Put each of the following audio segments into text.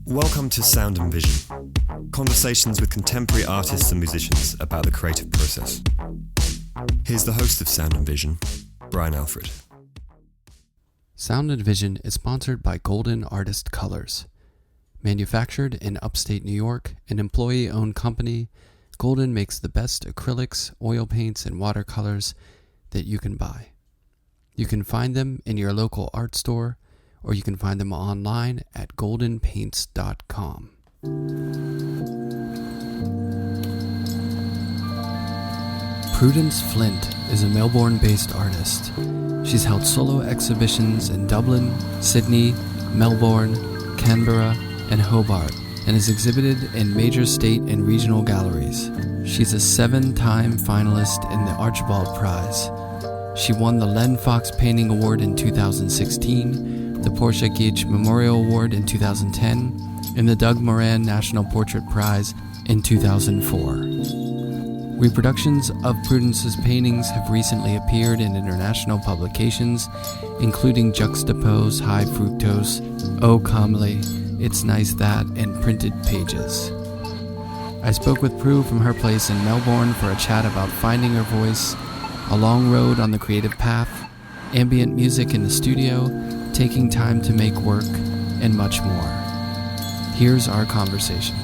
Welcome to Sound and Vision, conversations with contemporary artists and musicians about the creative process. Here's the host of Sound and Vision, Brian Alfred. Sound and Vision is sponsored by Golden Artist Colors. Manufactured in upstate New York, an employee-owned company, Golden makes the best acrylics, oil paints, and watercolors that you can buy. You can find them in your local art store, or you can find them online at goldenpaints.com. Prudence Flint is a Melbourne-based artist. She's held solo exhibitions in Dublin, Sydney, Melbourne, Canberra, and Hobart, and is exhibited in major state and regional galleries. She's a 7-time finalist in the Archibald Prize. She won the Len Fox Painting Award in 2016, the Portia Geach Memorial Award in 2010, and the Doug Moran National Portrait Prize in 2004. Reproductions of Prudence's paintings have recently appeared in international publications, including Juxtapose, High Fructose, Oh Comely, It's Nice That, and Printed Pages. I spoke with Prue from her place in Melbourne for a chat about finding her voice, a long road on the creative path, ambient music in the studio, taking time to make work, and much more. Here's our conversation.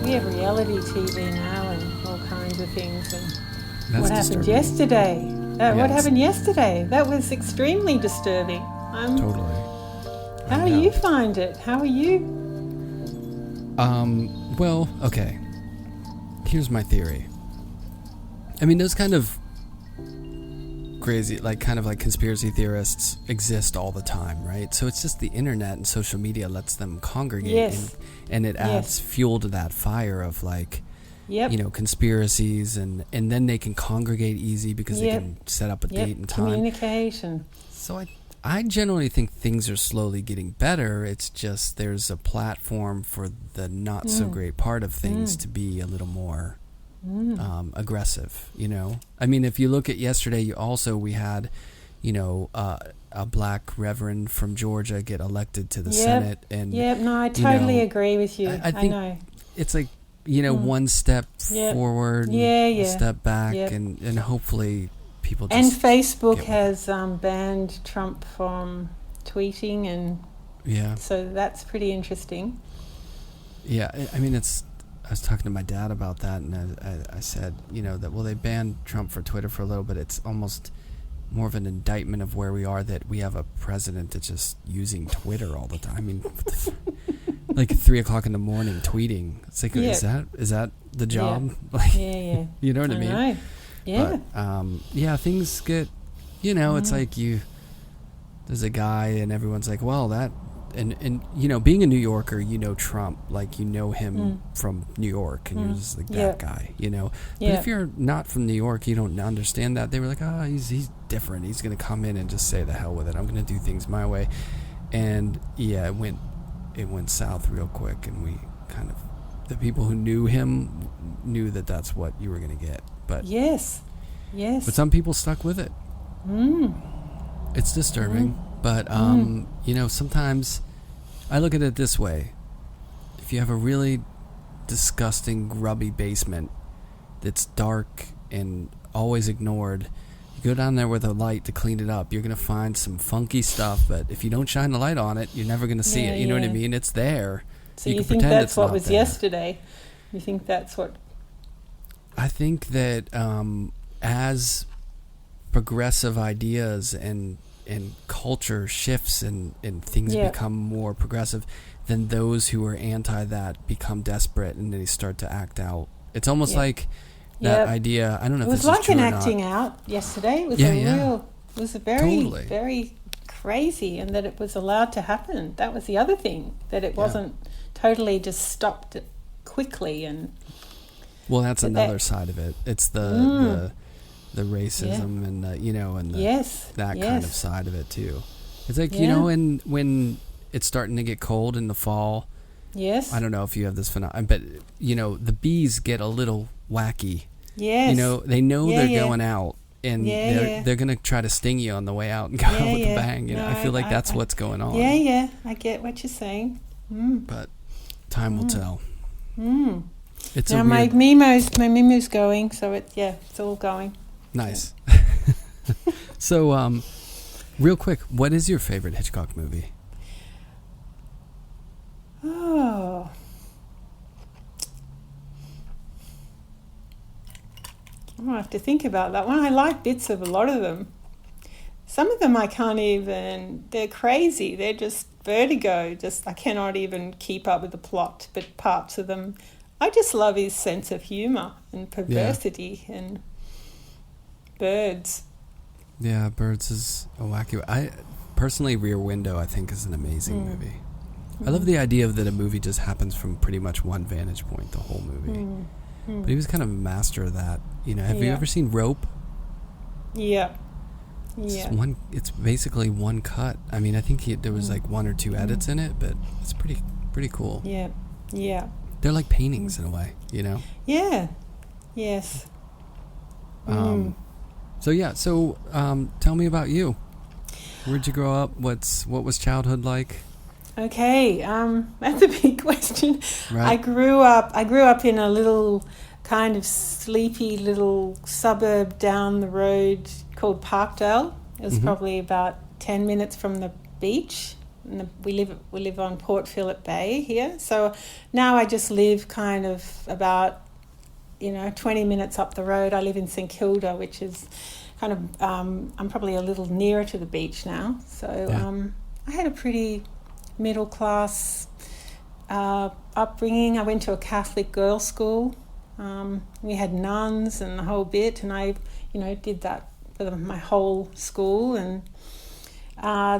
We have reality TV now and all kinds of things. And That's what happened disturbing. yesterday? Yeah, What happened yesterday? That was extremely disturbing. Totally. How do you find it? How are you? Well, okay. Here's my theory. I mean, those kind of crazy, kind of like conspiracy theorists exist all the time, right? So it's just the internet and social media lets them congregate. Yes. And it adds fuel to that fire of conspiracies, and then they can congregate easy because they can set up a date and time. Communication. So I generally think things are slowly getting better. It's just there's a platform for the not so great part of things to be a little more aggressive, I mean, if you look at yesterday, we had, a black reverend from Georgia get elected to the Senate. And no, I totally agree with you. I think know. it's like, one step forward, a step back, and hopefully people just... And Facebook has banned Trump from tweeting, and so that's pretty interesting. Yeah, I mean, I was talking to my dad about that, and I said, that, well, they banned Trump for Twitter for a little bit. It's almost more of an indictment of where we are, that we have a president that's just using Twitter all the time. I mean, like 3 o'clock in the morning tweeting. It's like, is that the job? Yeah. You know what I mean? Know. Yeah. But, things get, it's like there's a guy and everyone's like, well, that, and being a New Yorker, Trump, him from New York, and you're just like that guy, But if you're not from New York, you don't understand that. They were like, he's different. He's going to come in and just say the hell with it. I'm going to do things my way. And it went south real quick, and we kind of, the people who knew him knew that that's what you were going to get. But yes. But some people stuck with it. It's disturbing. But, sometimes I look at it this way. If you have a really disgusting, grubby basement that's dark and always ignored, you go down there with a light to clean it up. You're going to find some funky stuff, but if you don't shine the light on it, you're never going to see it. You know what I mean? It's there. So you think that's what was yesterday? You think that's what... I think that as progressive ideas and culture shifts and things become more progressive, then those who are anti that become desperate, and they start to act out. It's almost like that idea. I don't know if this is true or not. It was like an acting out yesterday. It was it was very crazy, and that it was allowed to happen. That was the other thing, that it wasn't totally just stopped quickly. And well, that's another side of it. It's the racism and that kind of side of it too. It's like and when it's starting to get cold in the fall, Yes. I don't know if you have this phenomenon, but, the bees get a little wacky. Yes. They know they're going out, and they're going to try to sting you on the way out and go out with a bang. I feel like that's what's going on. Yeah. I get what you're saying. But time will tell. It's now my MoMu's going, so it's all going. Nice. So, real quick, what is your favorite Hitchcock movie? Oh. I have to think about that one. I like bits of a lot of them. Some of them I can't even, they're crazy. They're just vertigo. I cannot even keep up with the plot, but parts of them, I just love his sense of humour and perversity and Birds. Yeah, Birds is a wacky. I personally, Rear Window, I think, is an amazing movie. I love the idea that a movie just happens from pretty much one vantage point, the whole movie. But he was kind of a master of that. Have you ever seen Rope? Yeah. It's basically one cut. I mean, I think there was like one or two edits in it, but it's pretty cool. Yeah. They're like paintings in a way, Yeah. Yes. So tell me about you. Where'd you grow up? What was childhood like? Okay, that's a big question. Right. I grew up in a little kind of sleepy little suburb down the road called Parkdale. It was probably about 10 minutes from the beach. And we live on Port Phillip Bay here. So now I just live kind of about 20 minutes up the road. I live in St Kilda, which is kind of I'm probably a little nearer to the beach now. So I had a pretty middle class upbringing. I went to a Catholic girls' school. We had nuns and the whole bit, and I did that for my whole school. And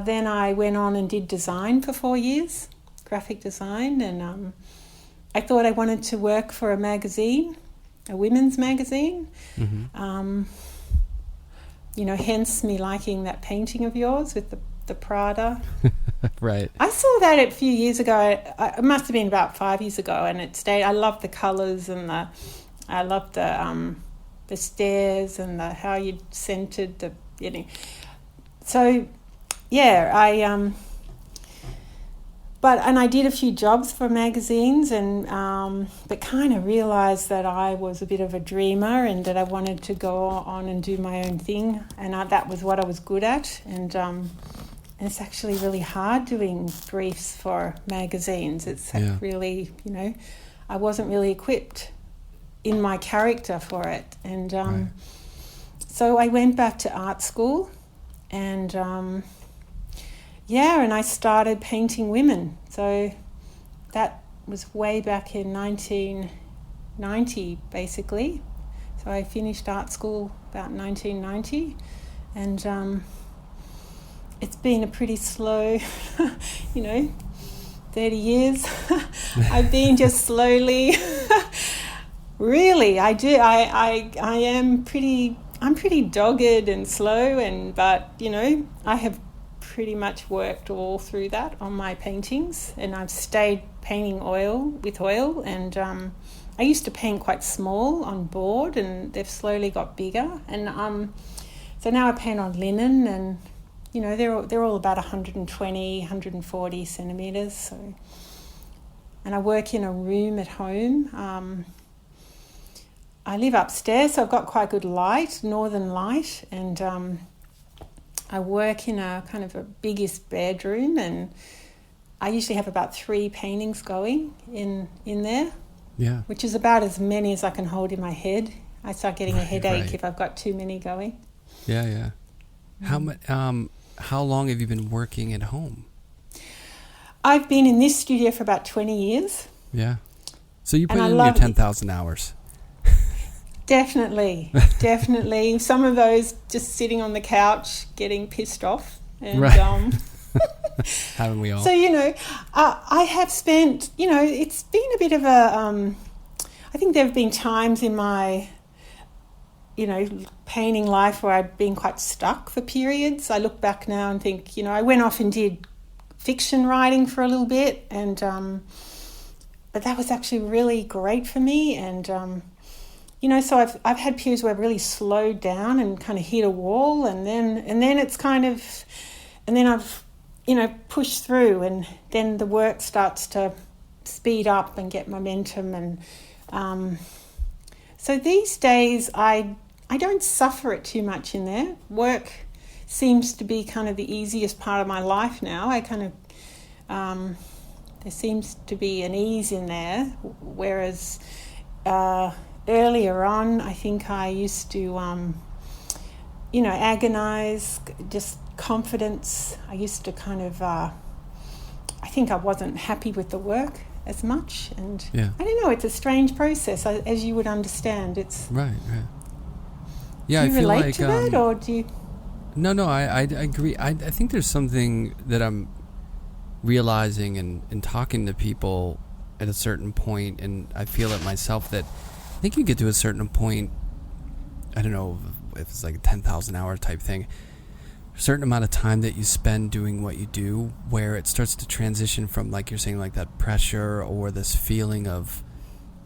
then I went on and did design for 4 years, graphic design, and I thought I wanted to work for a magazine, a women's magazine. Hence me liking that painting of yours with the Prada. Right. I saw that a few years ago. It must have been about 5 years ago, and it stayed. I loved the colours and I loved the stairs and how you centered the. So, yeah, and I did a few jobs for magazines, and but kind of realised that I was a bit of a dreamer and that I wanted to go on and do my own thing, and that was what I was good at. And it's actually really hard doing briefs for magazines. It's really, I wasn't really equipped in my character for it. And so I went back to art school, and and I started painting women. So that was way back in 1990, basically. So I finished art school about 1990, and it's been a pretty slow, 30 years. I've been just slowly, really, I do. I'm pretty dogged and slow, but I have pretty much worked all through that on my paintings, and I've stayed painting with oil, and I used to paint quite small on board, and they've slowly got bigger, and so now I paint on linen, and they're all about 120, 140 centimetres. So, and I work in a room at home. I live upstairs, so I've got quite good light, northern light, and I work in a kind of a biggest bedroom, and I usually have about 3 paintings going in there. Yeah. Which is about as many as I can hold in my head. I start getting a headache if I've got too many going. Yeah. How long have you been working at home? I've been in this studio for about 20 years. Yeah. So you put in your 10,000 hours. Definitely. Some of those just sitting on the couch getting pissed off. And, haven't we all? So, I have spent, it's been a bit of a, I think there have been times in my, painting life where I've been quite stuck for periods. I look back now and think, I went off and did fiction writing for a little bit, and but that was actually really great for me. And so I've had periods where I've really slowed down and kind of hit a wall, and then it's kind of, and then I've pushed through, and then the work starts to speed up and get momentum. And so these days I don't suffer it too much in there. Work seems to be kind of the easiest part of my life now. I kind of there seems to be an ease in there, whereas earlier on I think I used to agonize, just confidence. I used to kind of I think I wasn't happy with the work as much, and I don't know, it's a strange process, as you would understand. It's right. Yeah, do you I feel relate like to that, or do you? No, I agree. I think there's something that I'm realizing and talking to people at a certain point, and I feel it myself, that I think you get to a certain point, I don't know if it's like a 10,000 hour type thing, a certain amount of time that you spend doing what you do, where it starts to transition from, like you're saying, like that pressure or this feeling of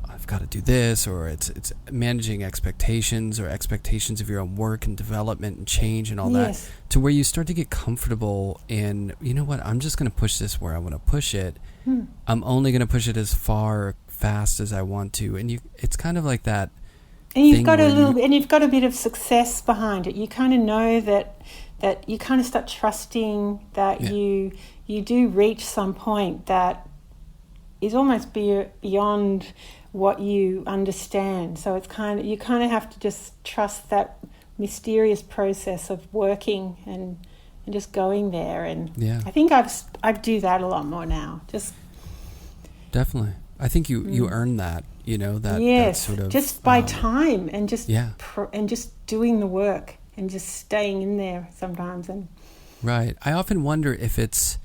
I've got to do this, or it's managing expectations or expectations of your own work and development and change and all that, to where you start to get comfortable in, you know what, I'm just going to push this where I want to push it. I'm only going to push it as fast as I want to, and it's kind of like that. And you've got you've got a bit of success behind it. You kind of know that you kind of start trusting that you do reach some point that is almost beyond what you understand. So it's you kind of have to just trust that mysterious process of working and just going there. And I think I do that a lot more now. Just definitely, I think you earn that. That sort of just by time and just and just doing the work and just staying in there sometimes. And right, I often wonder if it's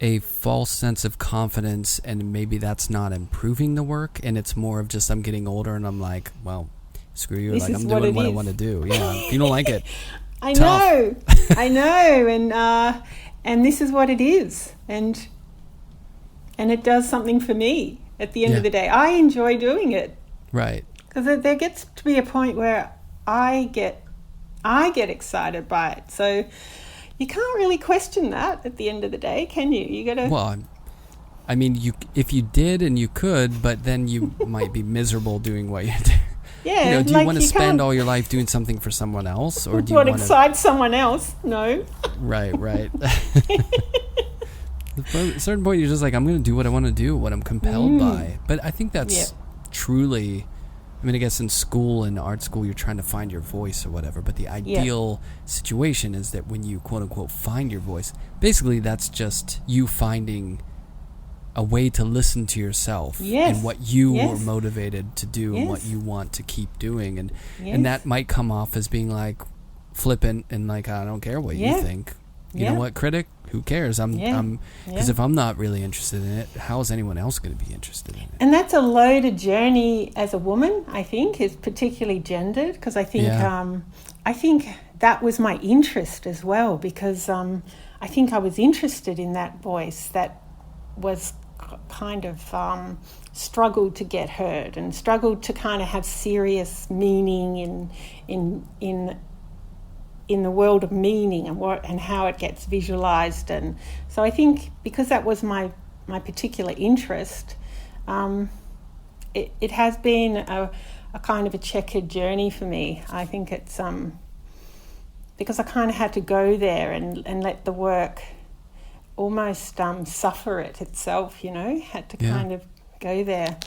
a false sense of confidence, and maybe that's not improving the work, and it's more of just I'm getting older and I'm like, well, screw you, like I'm doing what I want to do. Yeah, if you don't like it, I know, and this is what it is, and it does something for me. At the end of the day, I enjoy doing it. Right. Because there gets to be a point where I get excited by it. So you can't really question that at the end of the day, can you? You got to. Well, I mean, if you did and you could, but then you might be miserable doing what you do. Yeah. Do you want to spend all your life doing something for someone else, or do you want to excite someone else? No. Right. At a certain point, you're just like, I'm going to do what I want to do, what I'm compelled by. But I think that's truly, I mean, I guess in school, in art school, you're trying to find your voice or whatever. But the ideal situation is that when you, quote unquote, find your voice, basically that's just you finding a way to listen to yourself and what you were motivated to do and what you want to keep doing. And that might come off as being like flippant and like, I don't care what you think. You know what, critic? Who cares? Because if I'm not really interested in it, how is anyone else going to be interested in it? And that's a loaded journey as a woman, I think, is particularly gendered, because I think that was my interest as well, because I think I was interested in that voice that was kind of struggled to get heard and struggled to kind of have serious meaning in the world of meaning and how it gets visualized. And so I think because that was my particular interest, it has been a kind of a checkered journey for me. I think it's because I kind of had to go there and let the work almost suffer it itself, had to kind of go there.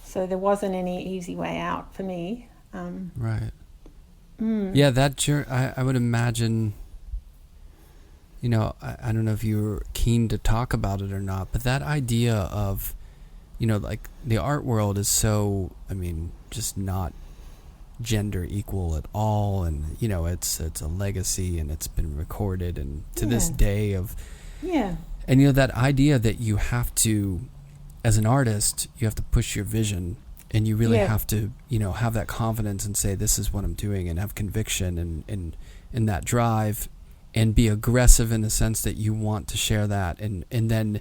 So there wasn't any easy way out for me. Right. Yeah, that journey, I would imagine, I don't know if you're keen to talk about it or not, but that idea of, like the art world is so, I mean, just not gender equal at all. And, it's a legacy and it's been recorded and to this day of, and, that idea that you have to, as an artist, you have to push your vision. And you really have to, have that confidence and say, this is what I'm doing, and have conviction and that drive, and be aggressive in the sense that you want to share that. And then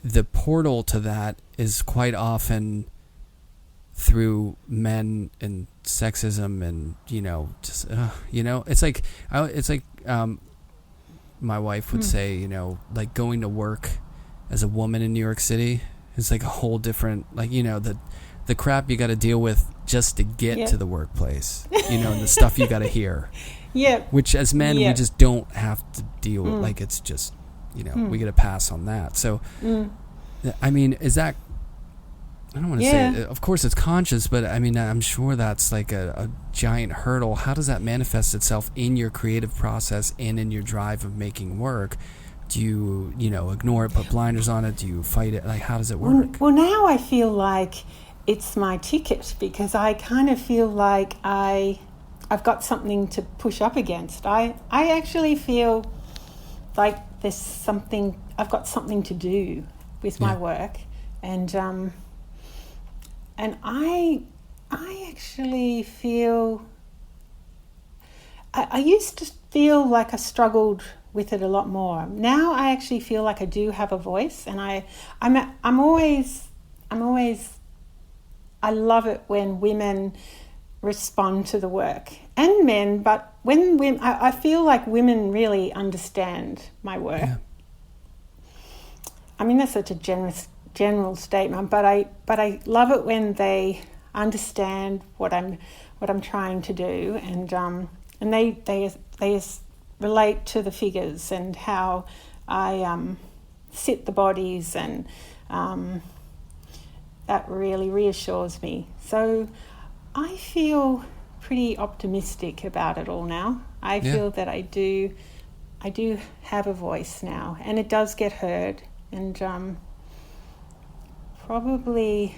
the portal to that is quite often through men and sexism and, just, it's like my wife would say, like going to work as a woman in New York City is like a whole different, like, the crap you got to deal with just to get to the workplace, and the stuff you got to hear. Yeah. Which as men, we just don't have to deal with. Like, it's just, we get a pass on that. So, I mean, is that, I don't want to say, of course it's conscious, but I mean, I'm sure that's like a giant hurdle. How does that manifest itself in your creative process and in your drive of making work? Do you, ignore it, put blinders on it? Do you fight it? Like, how does it work? Well, now I feel like it's my ticket, because I kind of feel like I've got something to push up against. I actually feel like I've got something to do with my work, and I actually feel, I used to feel like I struggled with it a lot more. Now I actually feel like I do have a voice, and I'm always, I love it when women respond to the work, and men, but when women, I feel like women really understand my work. Yeah. I mean, that's such a general statement, but I love it when they understand what I'm trying to do, and they relate to the figures and how I sit the bodies, and that really reassures me. So I feel pretty optimistic about it all now. I feel that I do have a voice now, and it does get heard, and probably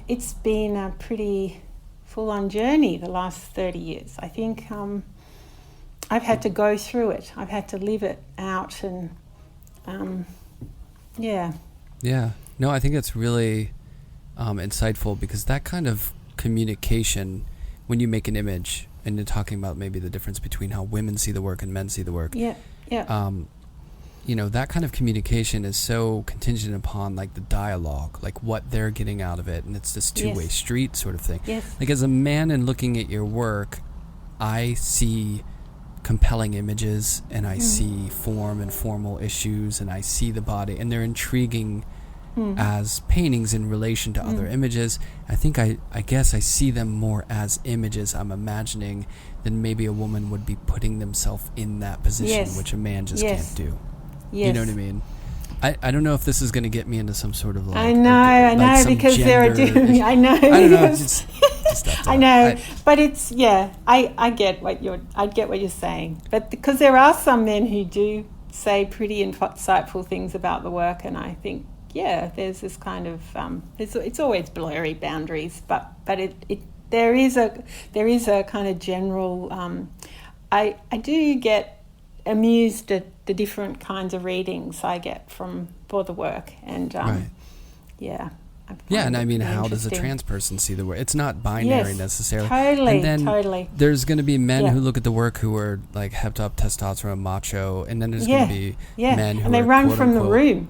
it's been a pretty full-on journey the last 30 years. I think I've had to go through it. I've had to live it out, and Yeah. No, I think it's really insightful, because that kind of communication, when you make an image and you're talking about maybe the difference between how women see the work and men see the work. Yeah. That kind of communication is so contingent upon like the dialogue, like what they're getting out of it, and it's this two-way street sort of thing. Yes. Like as a man and looking at your work, I see compelling images, and I see form and formal issues, and I see the body, and they're intriguing as paintings in relation to other images. I think I guess I see them more as images I'm imagining than maybe a woman would be putting themselves in that position, which a man just can't do. Yes. You know what I mean? I don't know if this is going to get me into some sort of like... I know, because there are different... I know. I don't know, just I know, but it's, I get what you're saying. But because there are some men who do say pretty insightful things about the work, and I think, there's this kind of... it's always blurry boundaries, but there is a kind of general... I do get amused at the different kinds of readings I get for the work, and and I mean, how does a trans person see the work? It's not binary necessarily. Totally, and then totally. There's going to be men who look at the work who are like hepped up testosterone macho, and then there's going to be men who and they run from the room.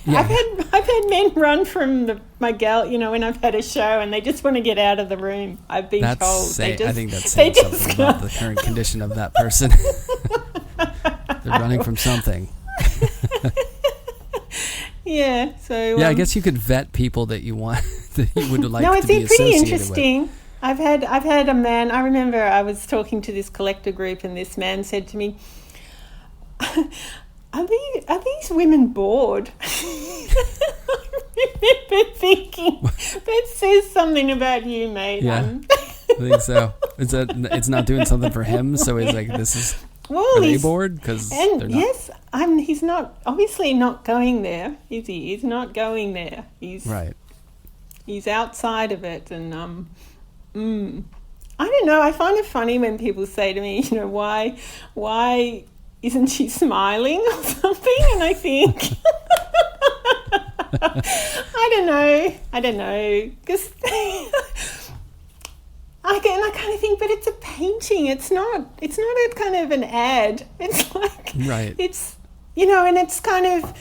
Yeah. I've had men run from my gal, when I've had a show, and they just want to get out of the room. I've been told. I think that's saying something about the current condition of that person. They're running from something. So I guess you could vet people that you want, that you would like to be associated with. No, it's pretty interesting. I've had a man. I remember I was talking to this collector group, and this man said to me, Are these women bored? I remember thinking, that says something about you, mate. Yeah, I think so. It's not doing something for him, so he's like, this is... Are they bored? Because they're not. Yes, he's not, obviously not going there, is he? He's not going there. He's outside of it, and I don't know. I find it funny when people say to me, why isn't she smiling or something? And I think, I don't know, because I kind of think, but it's a painting. It's not a kind of an ad. It's like, right. It's and it's kind of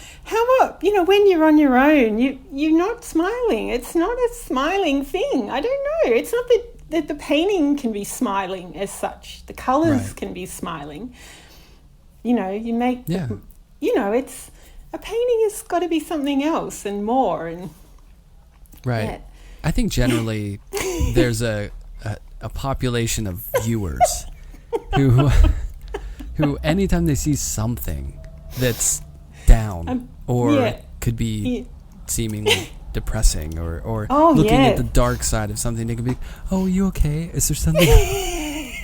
when you're on your own, you're not smiling. It's not a smiling thing. I don't know. It's not that the painting can be smiling as such. The colours can be smiling. You make, it's a painting has got to be something else and more. And right. Yeah. I think generally there's a population of viewers who anytime they see something that's down or could be seemingly depressing or looking at the dark side of something, they could be, oh, are you okay? Is there something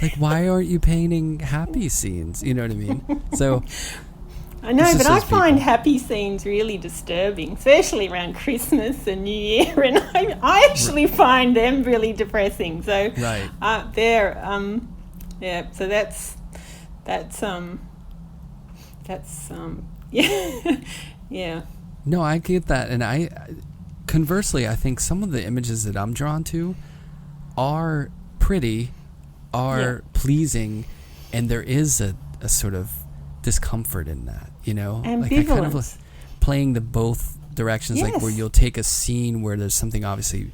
like, why aren't you painting happy scenes? You know what I mean? So I know, but I find happy scenes really disturbing, especially around Christmas and New Year, and I actually find them really depressing. So so that's yeah. No, I get that, and conversely, I think some of the images that I'm drawn to are pretty, pleasing, and there is a sort of discomfort in that, ambivalence. Like I kind of playing the both directions, like where you'll take a scene where there's something obviously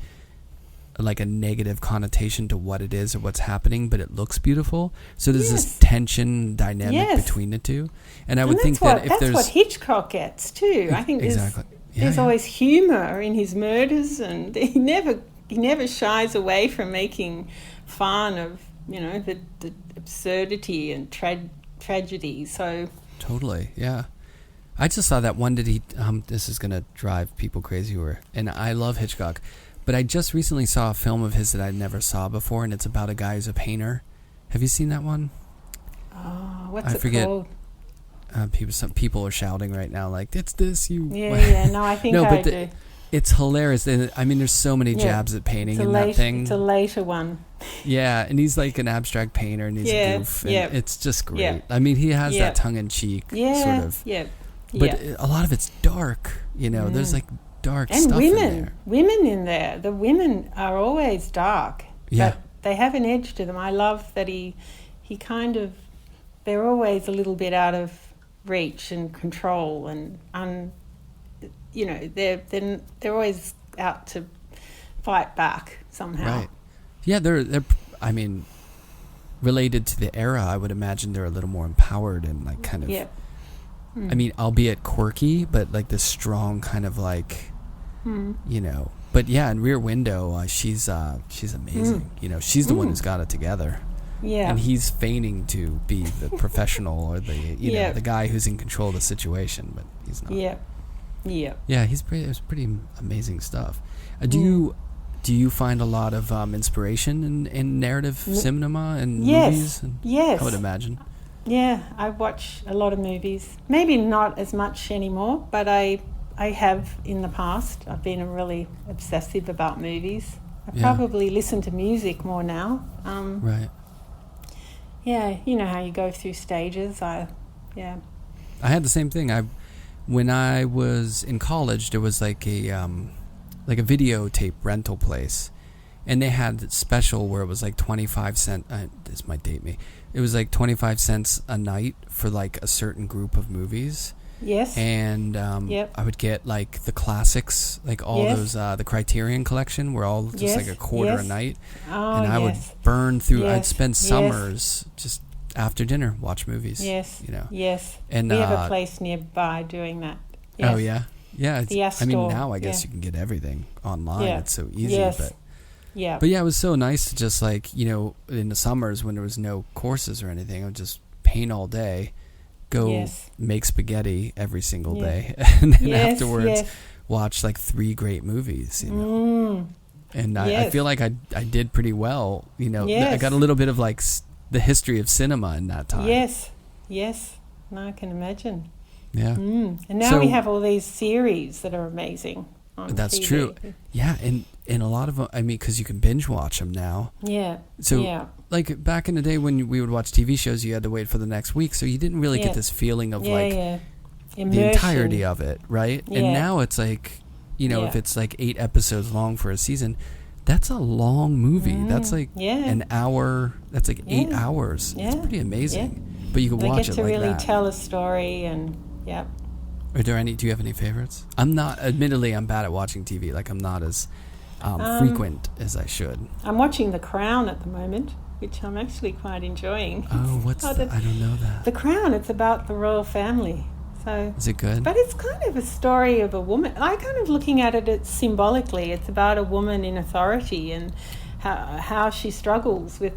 like a negative connotation to what it is or what's happening, but it looks beautiful. So there's this tension dynamic between the two, and I would think that if that's what Hitchcock gets too. I think there's always humour in his murders, and he never shies away from making fun of the absurdity and tragedy. So totally, yeah. I just saw that one. Did he? This is gonna drive people crazy, and I love Hitchcock. But I just recently saw a film of his that I never saw before, and it's about a guy who's a painter. Have you seen that one? Oh, what's it called? Some people are shouting right now, like, it's this, you... Yeah, no, I think I do. It's hilarious. I mean, there's so many jabs at painting in that thing. It's a later one. Yeah, and he's like an abstract painter, and he's a goof, and it's just great. Yeah. I mean, he has that tongue-in-cheek sort of... Yeah, but a lot of it's dark, there's like... dark and stuff women in there. The women are always dark, but they have an edge to them. I love that he kind of, they're always a little bit out of reach and control, and they're always out to fight back somehow. Right. Yeah, they're I mean, related to the era, I would imagine they're a little more empowered and like kind of I mean, albeit quirky, but like this strong kind of like, But yeah, in Rear Window, she's amazing. She's the one who's got it together. Yeah. And he's feigning to be the professional or the the guy who's in control of the situation, but he's not. Yeah. Yeah. Yeah, it was pretty amazing stuff. Do you find a lot of inspiration in narrative cinema and movies? Yes. I would imagine. Yeah, I watch a lot of movies. Maybe not as much anymore, but I have in the past. I've been really obsessive about movies. I probably listen to music more now. Right. Yeah, you know how you go through stages. I had the same thing. When I was in college, there was like a videotape rental place, and they had a special where it was like 25 cents. This might date me. It was like 25 cents a night for like a certain group of movies. Yes. And I would get like the classics, like all those, the Criterion collection were all just like a quarter a night. Oh, and I would burn through, I'd spend summers just after dinner, watch movies. Yes. Yes. And we have a place nearby doing that. Yes. Oh, yeah? Yeah. The Astor. I mean, now I guess you can get everything online. Yeah. It's so easy. Yes. But yeah. Yeah, it was so nice to just like, in the summers when there was no courses or anything, I would just paint all day, go make spaghetti every single day, and then afterwards watch like 3 great movies, And I feel like I did pretty well, I got a little bit of like the history of cinema in that time. Yes. No, I can imagine. Yeah. And now we have all these series that are amazing on That's TV. True. Yeah, and a lot of them, I mean, because you can binge watch them now. Yeah. So, like, back in the day when we would watch TV shows, you had to wait for the next week, so you didn't really get this feeling of, the entirety of it, right? Yeah. And now it's like, if it's like 8 episodes long for a season, that's a long movie. That's like an hour. That's like 8 hours. Yeah. It's pretty amazing. But you can watch it like that. They get to really tell a story, and Yeah. Do you have any favorites? Admittedly, I'm bad at watching TV. Like, I'm not as frequent as I should. I'm watching The Crown at the moment, which I'm actually quite enjoying. Oh, I don't know that. The Crown, it's about the royal family. So, is it good? But it's kind of a story of a woman. I kind of looking at it symbolically. It's about a woman in authority and how she struggles with,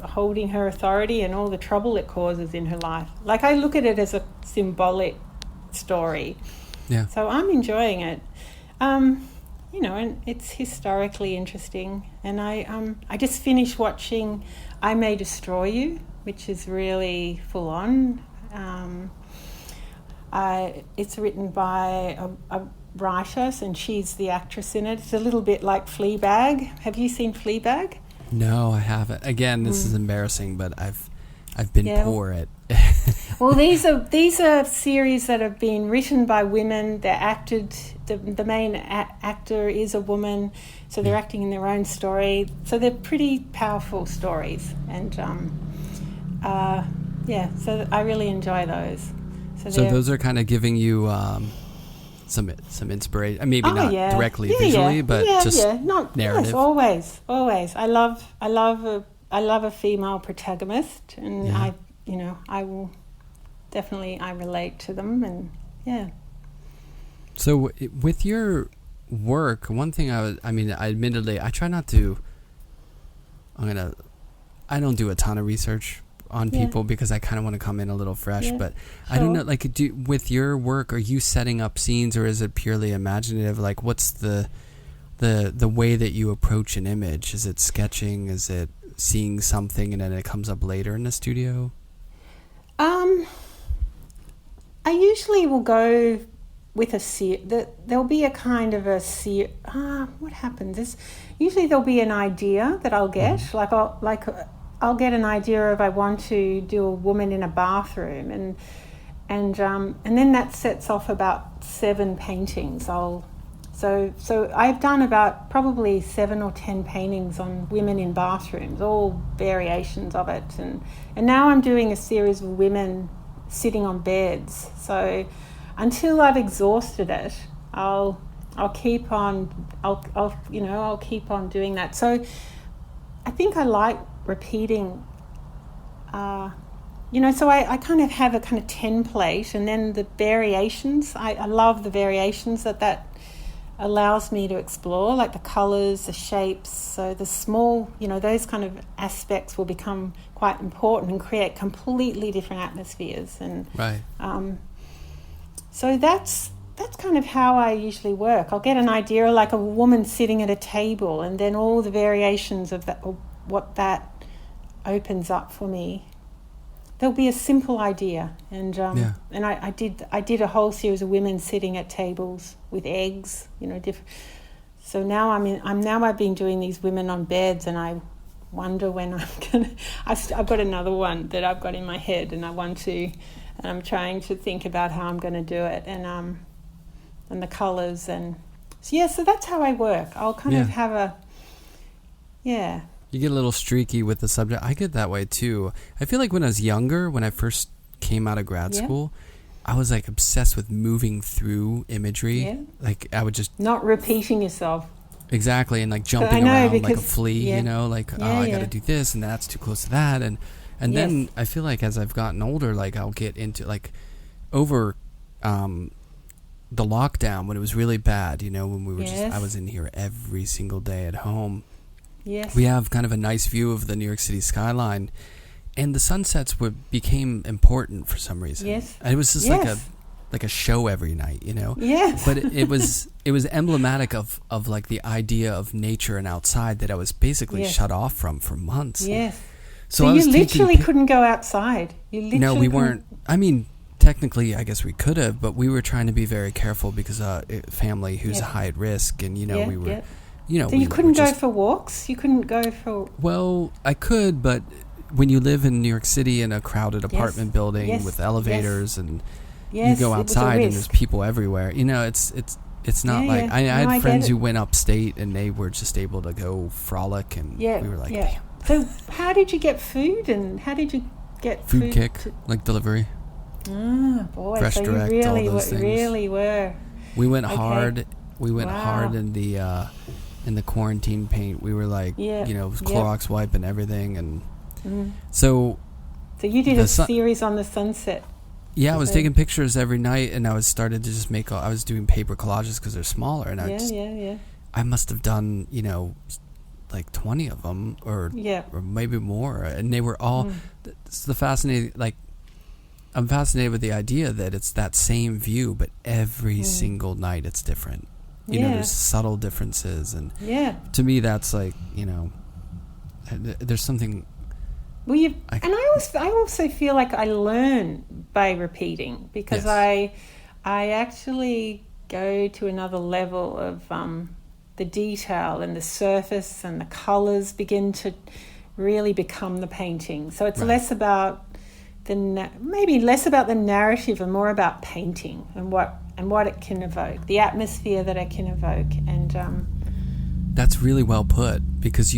holding her authority and all the trouble it causes in her life. Like, I look at it as a symbolic story. Yeah. So I'm enjoying it. And it's historically interesting. And I just finished watching I May Destroy You, which is really full on. It's written by a writer, and she's the actress in it. It's a little bit like Fleabag. Have you seen Fleabag? No, I haven't. Again, this is embarrassing, but I've been poor at. Well, these are series that have been written by women. They're acted. The main actor is a woman, so they're acting in their own story. So they're pretty powerful stories, and so I really enjoy those. So those are kind of giving you some inspiration. Maybe not directly visually, but just narrative. Yes, always. I love a female protagonist, and I will definitely relate to them, and yeah. So with your work, one thing I admittedly I try not to. I don't do a ton of research on people because I kind of want to come in a little fresh, but sure. I don't know, like, with your work, are you setting up scenes or is it purely imaginative? Like, what's the way that you approach an image? Is it sketching? Is it seeing something and then it comes up later in the studio? I usually will go with there'll be a kind of what happens is usually there'll be an idea that I'll get, I'll get an idea of I want to do a woman in a bathroom, and then that sets off about 7 paintings. So I've done about probably 7 or 10 paintings on women in bathrooms, all variations of it, and now I'm doing a series of women sitting on beds. So until I've exhausted it, I'll keep on doing that. So I think I like repeating, so I kind of have a kind of template, and then the variations, I love the variations that allows me to explore, like the colours, the shapes. So the small, those kind of aspects will become quite important and create completely different atmospheres. And right. So that's kind of how I usually work. I'll get an idea, like a woman sitting at a table, and then all the variations of that, what that opens up for me. There'll be a simple idea, and I did a whole series of women sitting at tables with eggs, different. So now I've been doing these women on beds, and I wonder when I'm gonna. I've got another one that I've got in my head, and I'm trying to think about how I'm going to do it, and the colours, and so that's how I work. I'll kind of have a. You get a little streaky with the subject. I get that way too. I feel like when I was younger, when I first came out of grad school, I was like obsessed with moving through imagery. Yeah. Like I would just not repeating yourself. Exactly, and like jumping around like a flea, I got to do this and that's too close to that, and then I feel like as I've gotten older, like I'll get into like over the lockdown when it was really bad, when we were I was in here every single day at home. Yes. We have kind of a nice view of the New York City skyline, and the sunsets became important for some reason. Yes. And it was just like a show every night, Yes. But it was emblematic of like the idea of nature and outside that I was basically shut off from for months. Yes. So you literally couldn't go outside. No, we weren't. I mean, technically, I guess we could have, but we were trying to be very careful because family who's high at risk, and we were. Yeah. So you couldn't go for walks? You couldn't go for... Well, I could, but when you live in New York City in a crowded apartment building with elevators and you go outside and there's people everywhere, it's not like... I had friends who went upstate and they were just able to go frolic, and we were like, damn. So how did you get food, and how did you get food kick, like delivery. Boy, Fresh so direct, you all those things. really were. We went hard. We went hard in the quarantine paint. We were like, Clorox wipe and everything, and so you did a series on the sunset. Yeah, I was taking pictures every night, and I started to just I was doing paper collages because they're smaller, and I must have done like 20 of them, or maybe more, and they were all. It's the fascinating. Like, I'm fascinated with the idea that it's that same view, but every single night it's different. You know, there's subtle differences, and to me, that's like, there's something. Well, I also feel like I learn by repeating, because I actually go to another level of the detail, and the surface and the colours begin to really become the painting. So it's less about maybe less about the narrative and more about painting and what it can evoke, the atmosphere that it can evoke, and that's really well put, because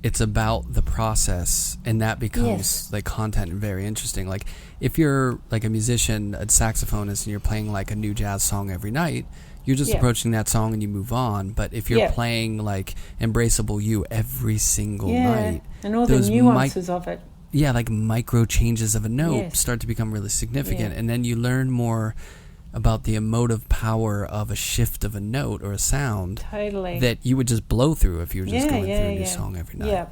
it's about the process, and that becomes like content and very interesting. Like, if you're like a musician, a saxophonist, and you're playing like a new jazz song every night, you're just approaching that song and you move on. But if you're playing like Embraceable You every single night, and all the nuances of it, like micro changes of a note start to become really significant, and then you learn more about the emotive power of a shift of a note or a sound that you would just blow through if you were just going through a new song every night. Yeah.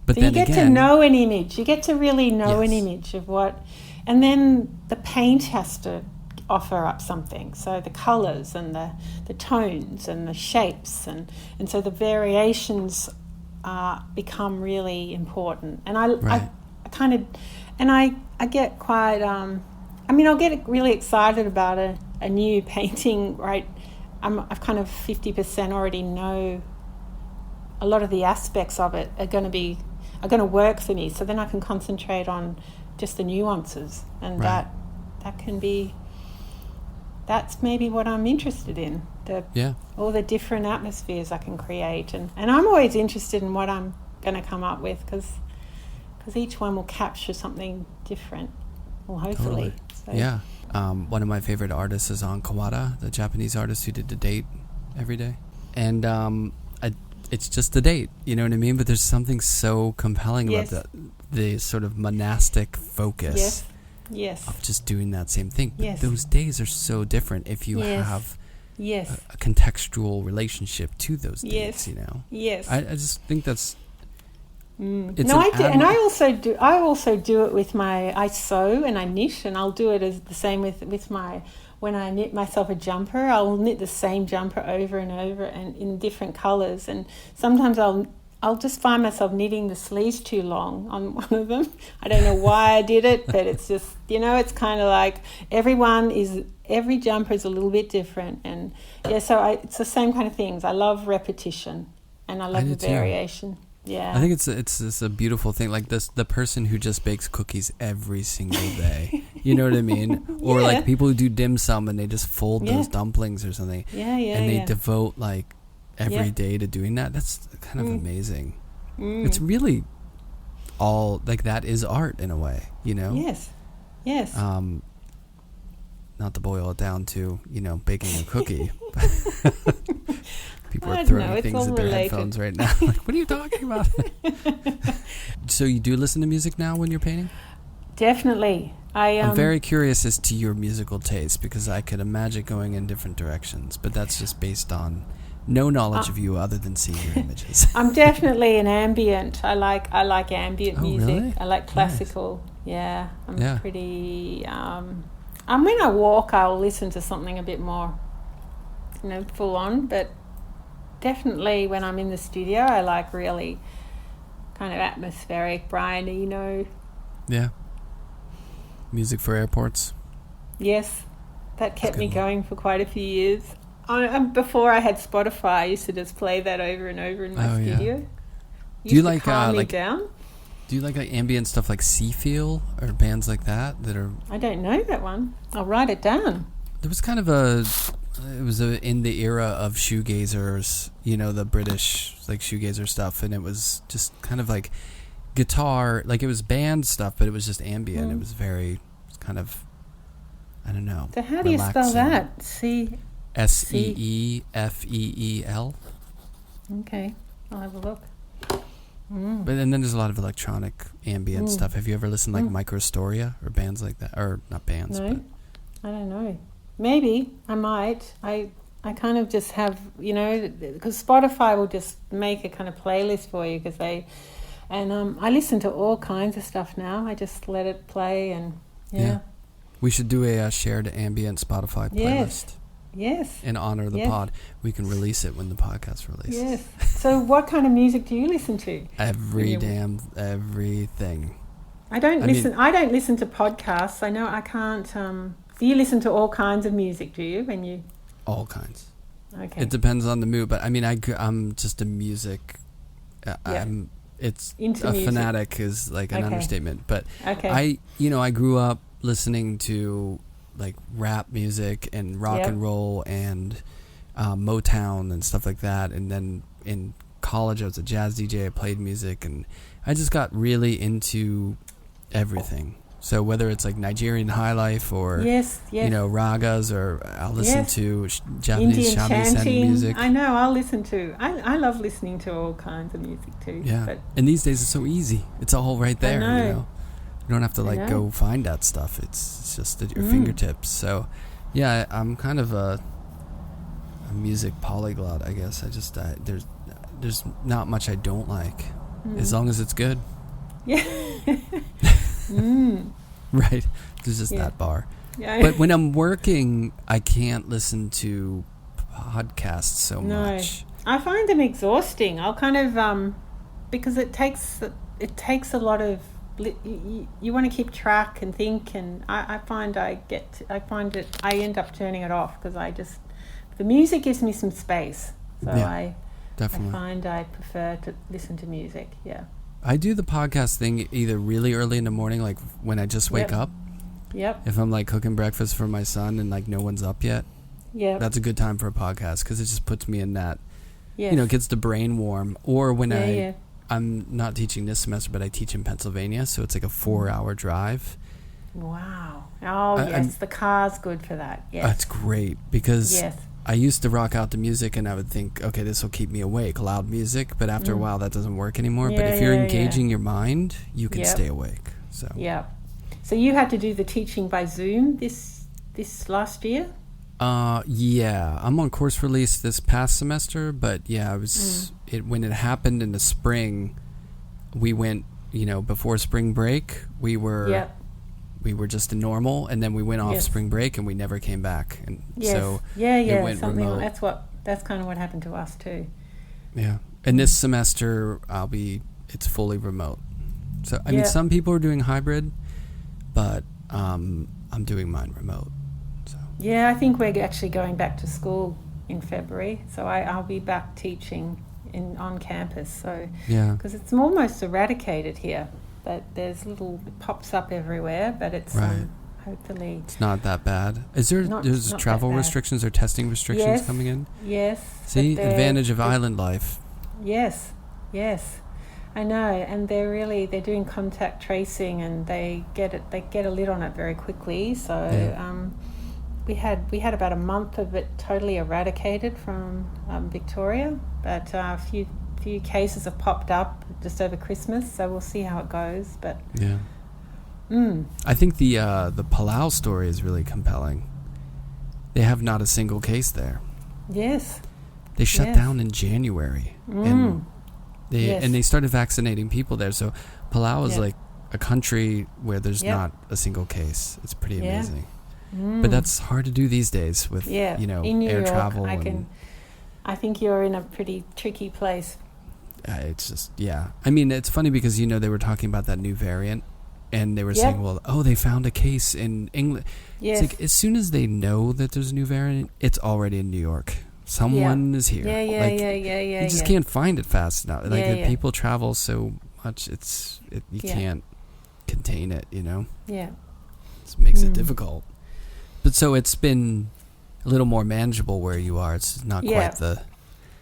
But so then you get to know an image. You get to really know an image of what, and then the paint has to offer up something. So the colours and the tones and the shapes, and so the variations become really important. And I kind of, and I get quite. I'll get really excited about a new painting, right? I've kind of 50% already know a lot of the aspects of it are going to work for me. So then I can concentrate on just the nuances, and that can be. That's maybe what I'm interested in. All the different atmospheres I can create, and I'm always interested in what I'm going to come up with, because each one will capture something different. Well, hopefully. Totally. So. One of my favorite artists is Kawada, the Japanese artist who did The Date every day. And it's just The Date, you know what I mean? But there's something so compelling about the sort of monastic focus of just doing that same thing. But those days are so different if you have a contextual relationship to those dates, you know? Yes. I just think that's... I do, and I also do it with I sew and I knit, and I'll do it as the same with my, when I knit myself a jumper, I'll knit the same jumper over and over, and in different colours, and sometimes I'll just find myself knitting the sleeves too long on one of them. I don't know why I did it, but it's just, it's kind of like every jumper is a little bit different, and so it's the same kind of things. I love repetition, and I love the variation. Yeah, I think it's a beautiful thing. Like the person who just bakes cookies every single day. You know what I mean? Or like people who do dim sum and they just fold those dumplings or something. And they devote like every day to doing that. That's kind of amazing. It's really all like that is art in a way. You know? Yes. Not to boil it down to baking a cookie. People are throwing things at their headphones right now. Like, what are you talking about? So you do listen to music now when you're painting? Definitely. I'm very curious as to your musical taste, because I could imagine going in different directions, but that's just based on no knowledge of you other than seeing your images. I'm definitely an ambient. I like ambient music. Really? I like classical. Nice. Yeah. I'm pretty... when I walk, I'll listen to something a bit more, full on, but definitely when I'm in the studio, I like really kind of atmospheric, briny, Yeah. Music for airports. Yes. That kept me going for quite a few years. Before I had Spotify, I used to just play that over and over in my studio. Do you like calm me down? Do you like ambient stuff like Seafeel or bands like that are... I don't know that one. I'll write it down. There was kind of in the era of shoegazers, the British like shoegazer stuff, and it was just kind of like guitar, like it was band stuff, but it was just ambient. It was kind kind of, I don't know. So how do you spell that? Seefeel. Okay, I'll have a look. But and then there's a lot of electronic ambient stuff. Have you ever listened to like Microstoria or bands like that? Or not bands, No, but I don't know. Maybe I might. I kind of just have, because Spotify will just make a kind of playlist for you I listen to all kinds of stuff now. I just let it play and yeah. We should do a shared ambient Spotify playlist. Yes. In honor of the pod. We can release it when the podcast releases. Yes. So what kind of music do you listen to? Everything. I don't listen to podcasts. I know I can't. Do you listen to all kinds of music, do you? All kinds. Okay. It depends on the mood, but I mean, I'm just a music. It's into a music. Fanatic is like an understatement, but okay. I grew up listening to like rap music and rock and roll and Motown and stuff like that, and then in college I was a jazz DJ. I played music, and I just got really into everything. So whether it's like Nigerian high life or ragas, or I'll listen to Japanese shamisen music. I know, I'll listen to. I love listening to all kinds of music too. Yeah, and these days it's so easy. It's all right there. You don't have to go find that stuff. It's just at your fingertips. So yeah, I'm kind of a music polyglot, I guess. I just there's not much I don't like, as long as it's good. Yeah. Right. There's just that bar. Yeah. But when I'm working, I can't listen to podcasts so much. I find them exhausting. I'll kind of because it takes a lot of you want to keep track and think, and I end up turning it off because the music gives me some space. So I find I prefer to listen to music. Yeah. I do the podcast thing either really early in the morning, like when I just wake up. Yep. If I'm like cooking breakfast for my son and like no one's up yet. Yeah. That's a good time for a podcast because it just puts me in that, gets the brain warm. Or when I'm not teaching this semester, but I teach in Pennsylvania, so it's like a 4-hour drive. Wow. Oh, yes. The car's good for that. Yes. That's great because I used to rock out the music and I would think, okay, this will keep me awake, loud music. But after a while, that doesn't work anymore. But if you're engaging your mind, you can stay awake. So So you had to do the teaching by Zoom this last year? I'm on course release this past semester, but I was when it happened in the spring, we went, before spring break, we were just normal, and then we went off spring break and we never came back. And so it went remote. That's kind of what happened to us too. Yeah. And this semester it's fully remote. So I mean some people are doing hybrid, but I'm doing mine remote. So I think we're actually going back to school in February, so I'll be back teaching on campus. So because it's almost eradicated here, but there's it pops up everywhere, but it's hopefully it's not that bad. Is there's travel restrictions or testing restrictions coming in? Yes. See, advantage of island life. Yes. I know, and they're doing contact tracing, and they get a lid on it very quickly. So we had about a month of it totally eradicated from Victoria, but a few cases have popped up just over Christmas. So we'll see how it goes. But I think the Palau story is really compelling. They have not a single case there. Yes. They shut down in January, and they started vaccinating people there. So Palau is like a country where there's not a single case. It's pretty amazing. But that's hard to do these days with in New air York, travel. I think you're in a pretty tricky place. It's just I mean, it's funny because they were talking about that new variant, and they were saying, well, they found a case in England. Yes. It's like as soon as they know that there's a new variant, it's already in New York. Someone is here. You just can't find it fast enough. People travel so much, you can't contain it. Yeah. It makes it difficult. But so it's been a little more manageable where you are. It's not quite the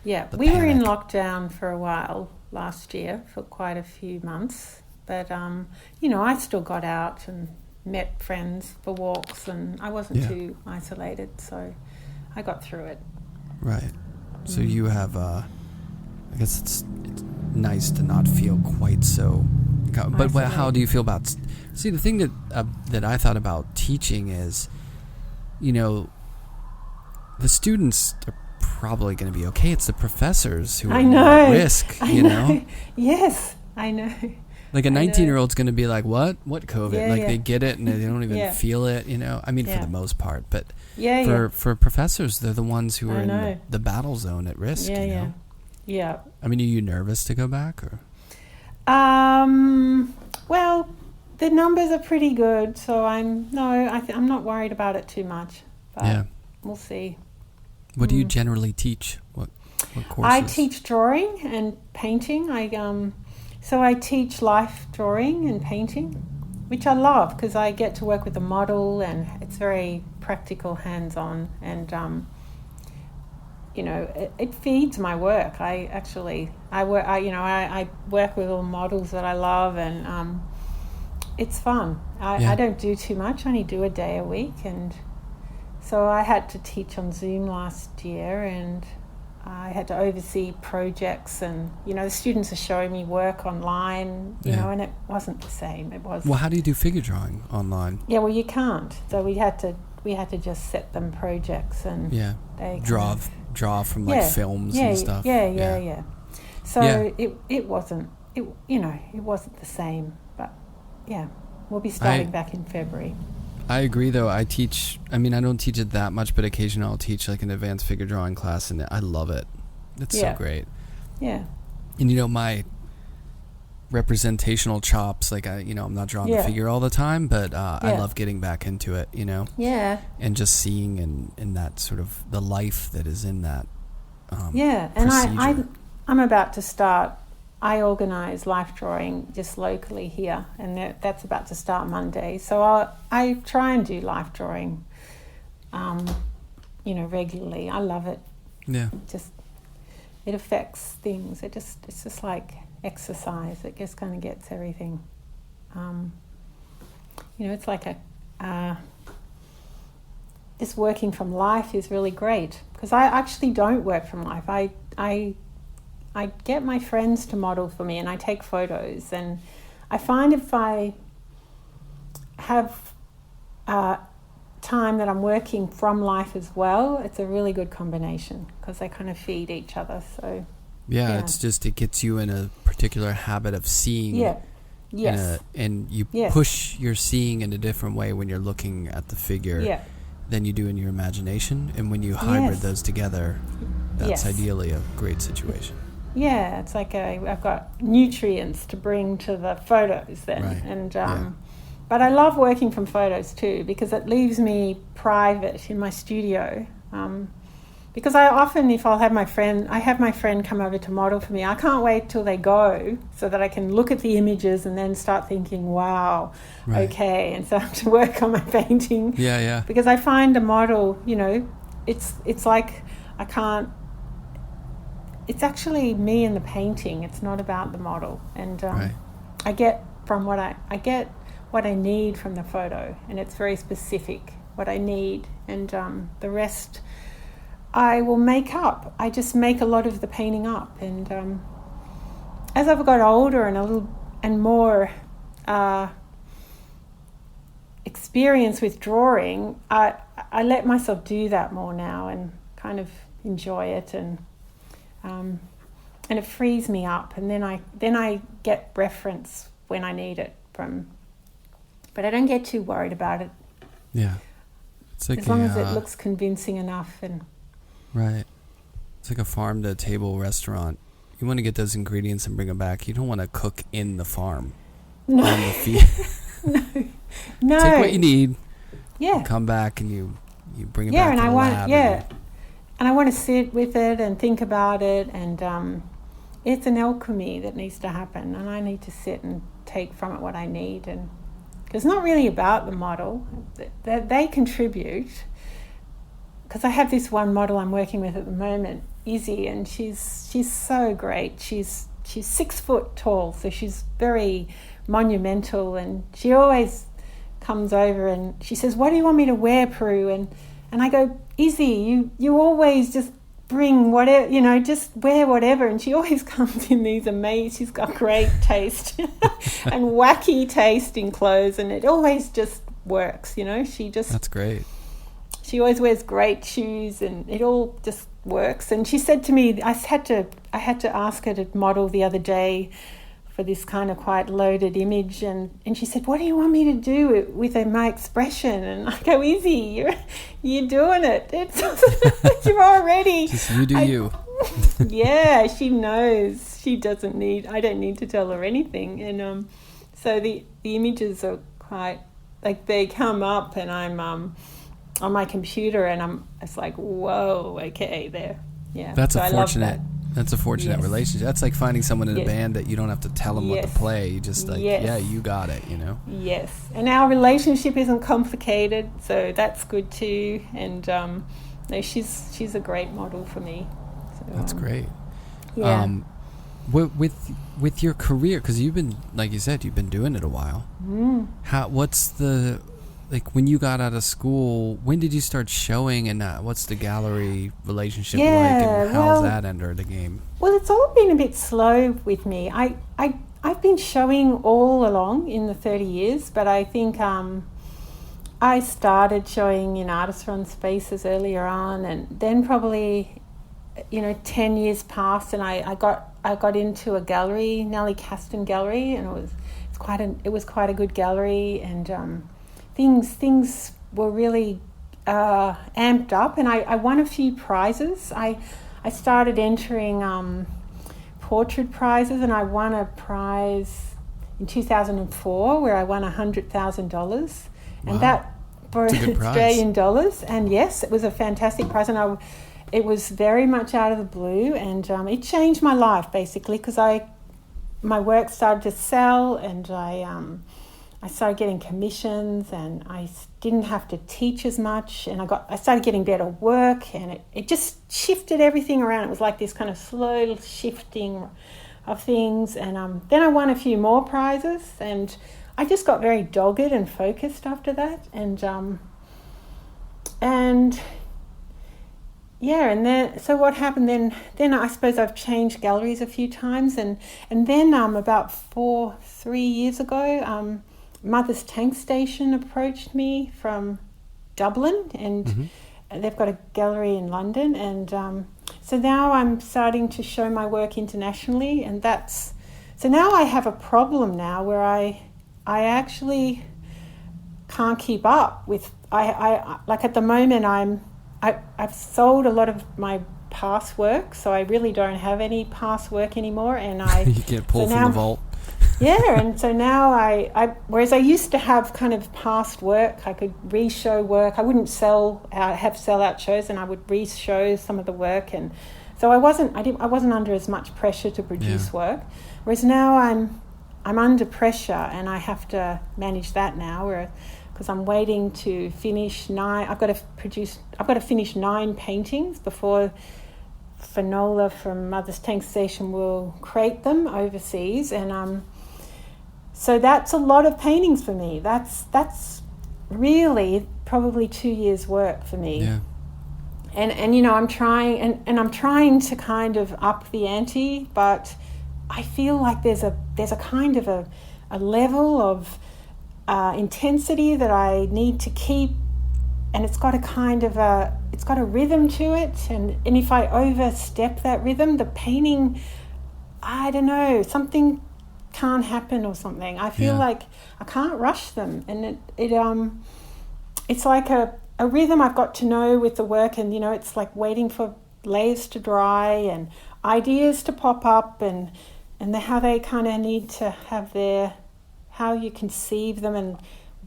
we were in lockdown for a while last year for quite a few months, but I still got out and met friends for walks, and I wasn't too isolated, so I got through it. Right. So you have, I guess it's nice to not feel quite so. But how do you feel about? See, the thing that I thought about teaching is, the students are probably going to be okay. It's the professors who are at risk. I know. Yes, I know. Like a 19-year-old's going to be like, what COVID? They get it and they don't even feel it. I mean, for the most part, but for professors, they're the ones who are in the battle zone at risk. Yeah. I mean, are you nervous to go back or? Well, the numbers are pretty good, so I'm not worried about it too much. But we'll see. What do you generally teach? What courses? I teach drawing and painting. So I teach life drawing and painting, which I love because I get to work with a model and it's very practical, hands-on, and it feeds my work. I work with all models that I love, and it's fun. I don't do too much. I only do a day a week, and so I had to teach on Zoom last year, and I had to oversee projects, and the students are showing me work online, and it wasn't the same. It was. Well, how do you do figure drawing online? Yeah, well, you can't. So we had to just set them projects, and they draw from films and stuff. Yeah. So it wasn't the same, but we'll be starting back in February. I agree, though. I don't teach it that much, but occasionally I'll teach like an advanced figure drawing class, and I love it. It's so great. Yeah. And my representational chops, like I'm not drawing the figure all the time, but I love getting back into it, Yeah. And just seeing in that sort of the life that is in that and I'm about to start. I organise life drawing just locally here, and that's about to start Monday. So I try and do life drawing, regularly. I love it. Yeah. It affects things. It's just like exercise. It just kind of gets everything. It's like just working from life is really great, because I actually don't work from life. I get my friends to model for me, and I take photos, and I find if I have time that I'm working from life as well, it's a really good combination, because they kind of feed each other. So it's just, it gets you in a particular habit of seeing. And you push your seeing in a different way when you're looking at the figure than you do in your imagination, and when you hybrid those together, that's ideally a great situation. Yeah, it's like I've got nutrients to bring to the photos then. Right. And but I love working from photos too, because it leaves me private in my studio. Because I often, if I have my friend come over to model for me, I can't wait till they go so that I can look at the images and then start thinking, wow, okay, and start to work on my painting. Yeah. Because I find a model, it's like I can't. It's actually me and the painting. It's not about the model, and I get what I need from the photo, and it's very specific what I need, and the rest I will make up. I just make a lot of the painting up, and as I've got older and more experience with drawing, I let myself do that more now and kind of enjoy it, and it frees me up, and then I get reference when I need it from, but I don't get too worried about it. Yeah, it's like as long as it looks convincing enough. And right, it's like a farm to table restaurant. You want to get those ingredients and bring them back. You don't want to cook in the farm. No, on the field. No. Take what you need. Yeah. Come back and you bring it back. And to the lab. And I want to sit with it and think about it, and it's an alchemy that needs to happen, and I need to sit and take from it what I need, and it's not really about the model. They contribute, because I have this one model I'm working with at the moment, Izzy, and she's so great. She's 6 foot tall, so she's very monumental, and she always comes over and she says, "What do you want me to wear, Prue?" And I go, "Izzy, you always just bring whatever, just wear whatever." And she always comes in these amazing, she's got great taste and wacky taste in clothes, and it always just works, That's great. She always wears great shoes, and it all just works. And she said to me, I had to ask her to model the other day for this kind of quite loaded image, and she said, "What do you want me to do with my expression?" And I go, "Izzy, you're doing it. You're already." Just you do you. Yeah, she knows. She doesn't need. I don't need to tell her anything. And so the images are quite like they come up, and I'm on my computer, and it's like, whoa, okay, there. Yeah, that's so a fortunate. That's a fortunate relationship. That's like finding someone in a band that you don't have to tell them what to play. You just yeah, you got it, Yes, and our relationship isn't complicated, so that's good too. And no, she's a great model for me. So, that's great. Yeah. With your career, because you've been, like you said, you've been doing it a while. What's the when you got out of school, when did you start showing, and what's the gallery relationship like, and how's that entered the game? Well, it's all been a bit slow with me. I've been showing all along in the 30 years, but I think I started showing in artist-run spaces earlier on, and then probably 10 years passed, and I got into a gallery, Nellie Caston Gallery, and it was quite a good gallery, and things were really amped up, and I won a few prizes. I started entering portrait prizes, and I won a prize in 2004 where I won $100,000, and that for Australian dollars. And yes, it was a fantastic prize, and it was very much out of the blue, and it changed my life basically, because my work started to sell, and I started getting commissions, and I didn't have to teach as much, and I started getting better work, and it just shifted everything around. It was like this kind of slow shifting of things, and then I won a few more prizes, and I just got very dogged and focused after that, and yeah, and then so what happened then I suppose I've changed galleries a few times, and then about 3 years ago, Mother's Tankstation approached me from Dublin, and they've got a gallery in London, and so now I'm starting to show my work internationally, and so now I have a problem now where I actually can't keep up with I like at the moment I've sold a lot of my past work, so I really don't have any past work anymore, and you can't pull from the vault. Yeah, and so now whereas I used to have kind of past work, I could re-show work. I wouldn't have sell-out shows, and I would re-show some of the work, and so I wasn't under as much pressure to produce work. Whereas now I'm under pressure, and I have to manage that now, because I'm waiting to finish 9. I've got to finish 9 paintings before Finola from Mother's Tankstation will create them overseas, and so that's a lot of paintings for me. That's really probably 2 years' work for me. Yeah. And I'm trying and I'm trying to kind of up the ante, but I feel like there's a kind of a level of intensity that I need to keep, and it's got a rhythm to it, and if I overstep that rhythm, the painting, I don't know, something can't happen or something. I feel like I can't rush them, and it's like a rhythm I've got to know with the work, and it's like waiting for layers to dry and ideas to pop up, and how they kind of need to have how you conceive them, and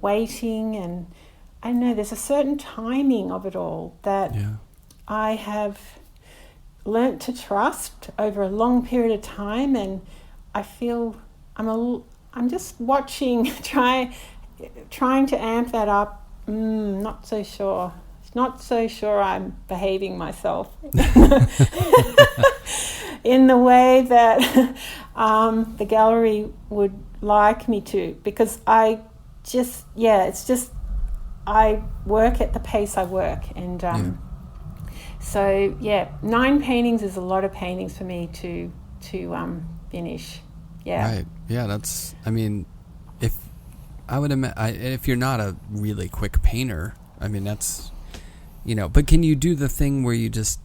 waiting, and I know there's a certain timing of it all that I have learnt to trust over a long period of time, and I feel I'm just watching, trying to amp that up. Not so sure. Not so sure I'm behaving myself in the way that the gallery would like me to, because I it's just I work at the pace I work, and so 9 paintings is a lot of paintings for me to finish. Yeah. Right. Yeah. That's. I mean, if you're not a really quick painter, I mean that's, But can you do the thing where you just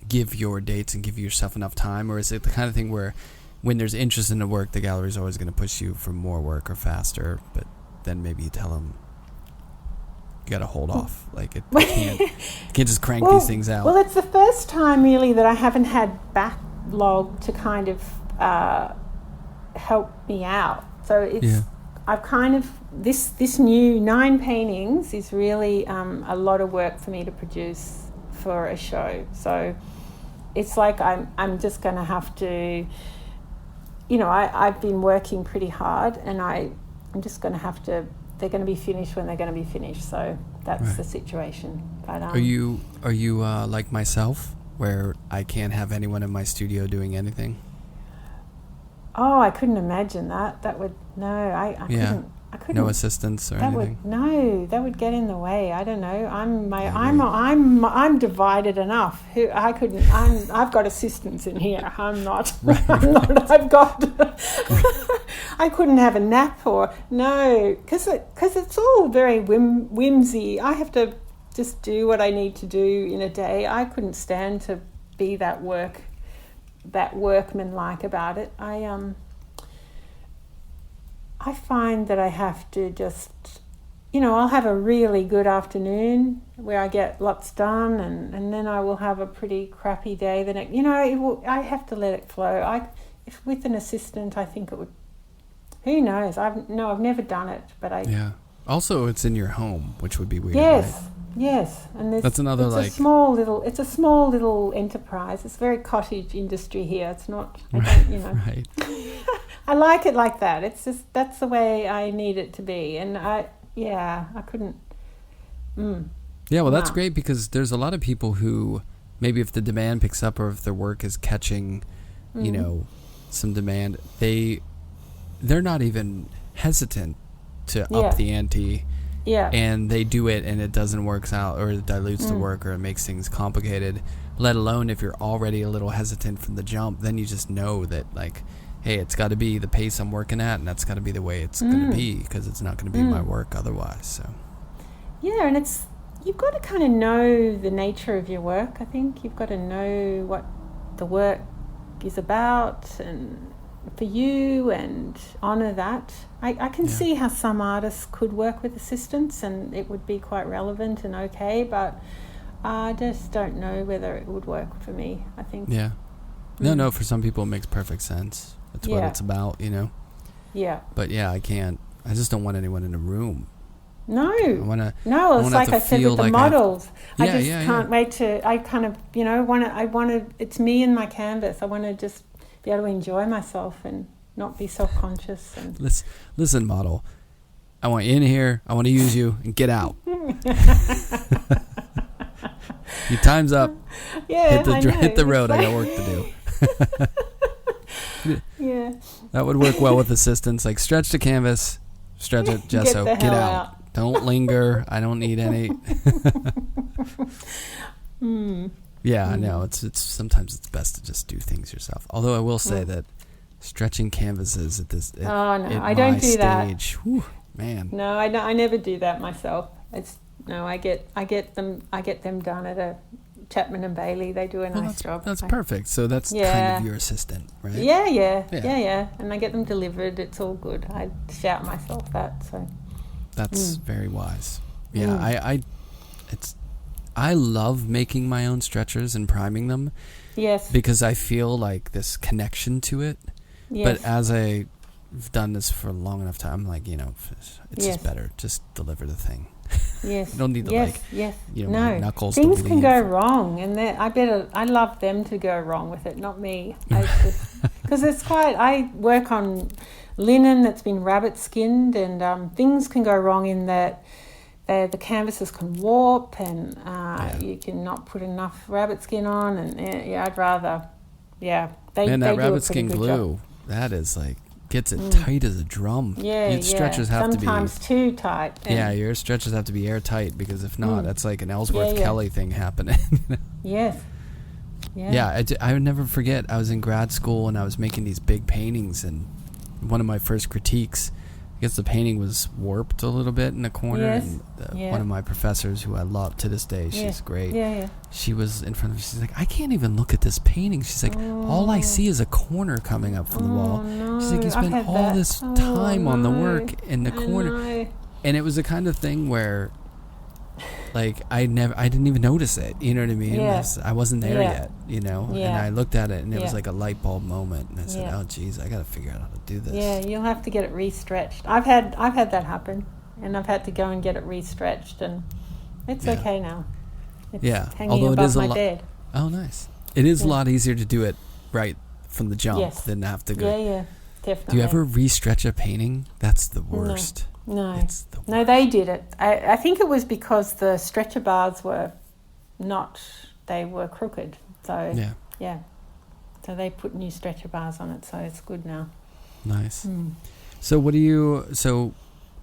give your dates and give yourself enough time, or is it the kind of thing where when there's interest in the work, the gallery's always going to push you for more work or faster, but then maybe you tell them you got to hold off, like you can't just crank these things out. Well, it's the first time really that I haven't had backlog to kind of help me out. So it's I've kind of this new 9 paintings is really a lot of work for me to produce for a show. So it's like I'm just going to have to, I've been working pretty hard, and I'm just going to have to. They're going to be finished when they're going to be finished. So that's the situation. But are you like myself, where I can't have anyone in my studio doing anything? Oh, I couldn't imagine that. That would I couldn't. No assistance or anything. That would get in the way. I don't know. I'm divided enough. I've got assistants in here. I'm not. Right. I've got. I couldn't have a nap because it's all very whimsy. I have to just do what I need to do in a day. I couldn't stand to be that workmanlike about it. I find that I have to just, I'll have a really good afternoon where I get lots done, and then I will have a pretty crappy day the next. I have to let it flow. If with an assistant, I think it would. Who knows? I've never done it, but I. Yeah. Also, it's in your home, which would be weird. Yes. Right? Yes, and that's another it's a small little enterprise. It's very cottage industry here. It's not, Right. I like it like that. It's just that's the way I need it to be, and I couldn't. Yeah, well, that's great because there's a lot of people who maybe if the demand picks up or if their work is catching, some demand, they're not even hesitant to up the ante. Yeah. And they do it and it doesn't work out, or it dilutes the work, or it makes things complicated, let alone if you're already a little hesitant from the jump, then you just know that, like, hey, it's got to be the pace I'm working at, and that's got to be the way it's going to be, because it's not going to be my work otherwise. So. Yeah, and you've got to kind of know the nature of your work, I think. You've got to know what the work is about and for you, and honour that. I can see how some artists could work with assistants and it would be quite relevant and okay, but I just don't know whether it would work for me, I think. Yeah. No, for some people it makes perfect sense. That's what it's about, Yeah. But I can't. I just don't want anyone in a room. No. No, it's like I said with the models. I just can't wait to, I kind of, it's me and my canvas. I want to just be able to enjoy myself and not be self-conscious. And listen, model. I want you in here. I want to use you and get out. Your time's up. Yeah, hit the road. I got work to do. Yeah. That would work well with assistants. Like, stretch the canvas, stretch it, gesso, get out. Don't linger. I don't need any. Yeah, I know. It's sometimes it's best to just do things yourself. Although I will say that stretching canvases at this I don't do stage, that. Whew, man. No, I never do that myself. I get them done at a Chapman and Bailey. They do a nice job. That's perfect. So that's kind of your assistant, right? Yeah. And I get them delivered. It's all good. I shout myself that. So that's very wise. Yeah, I love making my own stretchers and priming them. Yes. Because I feel like this connection to it. Yes. But as I've done this for a long enough time, I'm like, it's just better. Just deliver the thing. Yes. You don't need to no. knuckles. Things can go wrong, and I love them to go wrong with it, not me. Because I work on linen that's been rabbit skinned, and things can go wrong in that the canvases can warp, and you can not put enough rabbit skin on, and I'd rather, they that do rabbit a pretty skin good glue, job. that is like gets it tight as a drum. Your stretchers have to be sometimes too tight. Yeah, your stretchers have to be airtight, because if not, that's like an Ellsworth Kelly thing happening. Yes. Yeah, I would never forget. I was in grad school and I was making these big paintings, and one of my first critiques, I guess the painting was warped a little bit in the corner, and one of my professors, who I love to this day, she's great. She was in front of me. She's like, I can't even look at this painting. She's like, all I see is a corner coming up from the wall. No. She's like, you spent all this time on the work in the corner. And it was the kind of thing where, like, I didn't even notice it. You know what I mean? I wasn't there yet, you know? And I looked at it, and it was like a light bulb moment. And I said, oh, geez, I got to figure out how to do this. Yeah, you'll have to get it restretched. I've had that happen, and I've had to go and get it restretched, and it's okay now. It's hanging above my bed. Oh, nice. It is a lot easier to do it right from the jump than have to go. Yeah, definitely. Do you ever restretch a painting? That's the worst. No, they did it. I think it was because the stretcher bars were they were crooked. So, so they put new stretcher bars on it, so it's good now. Nice. So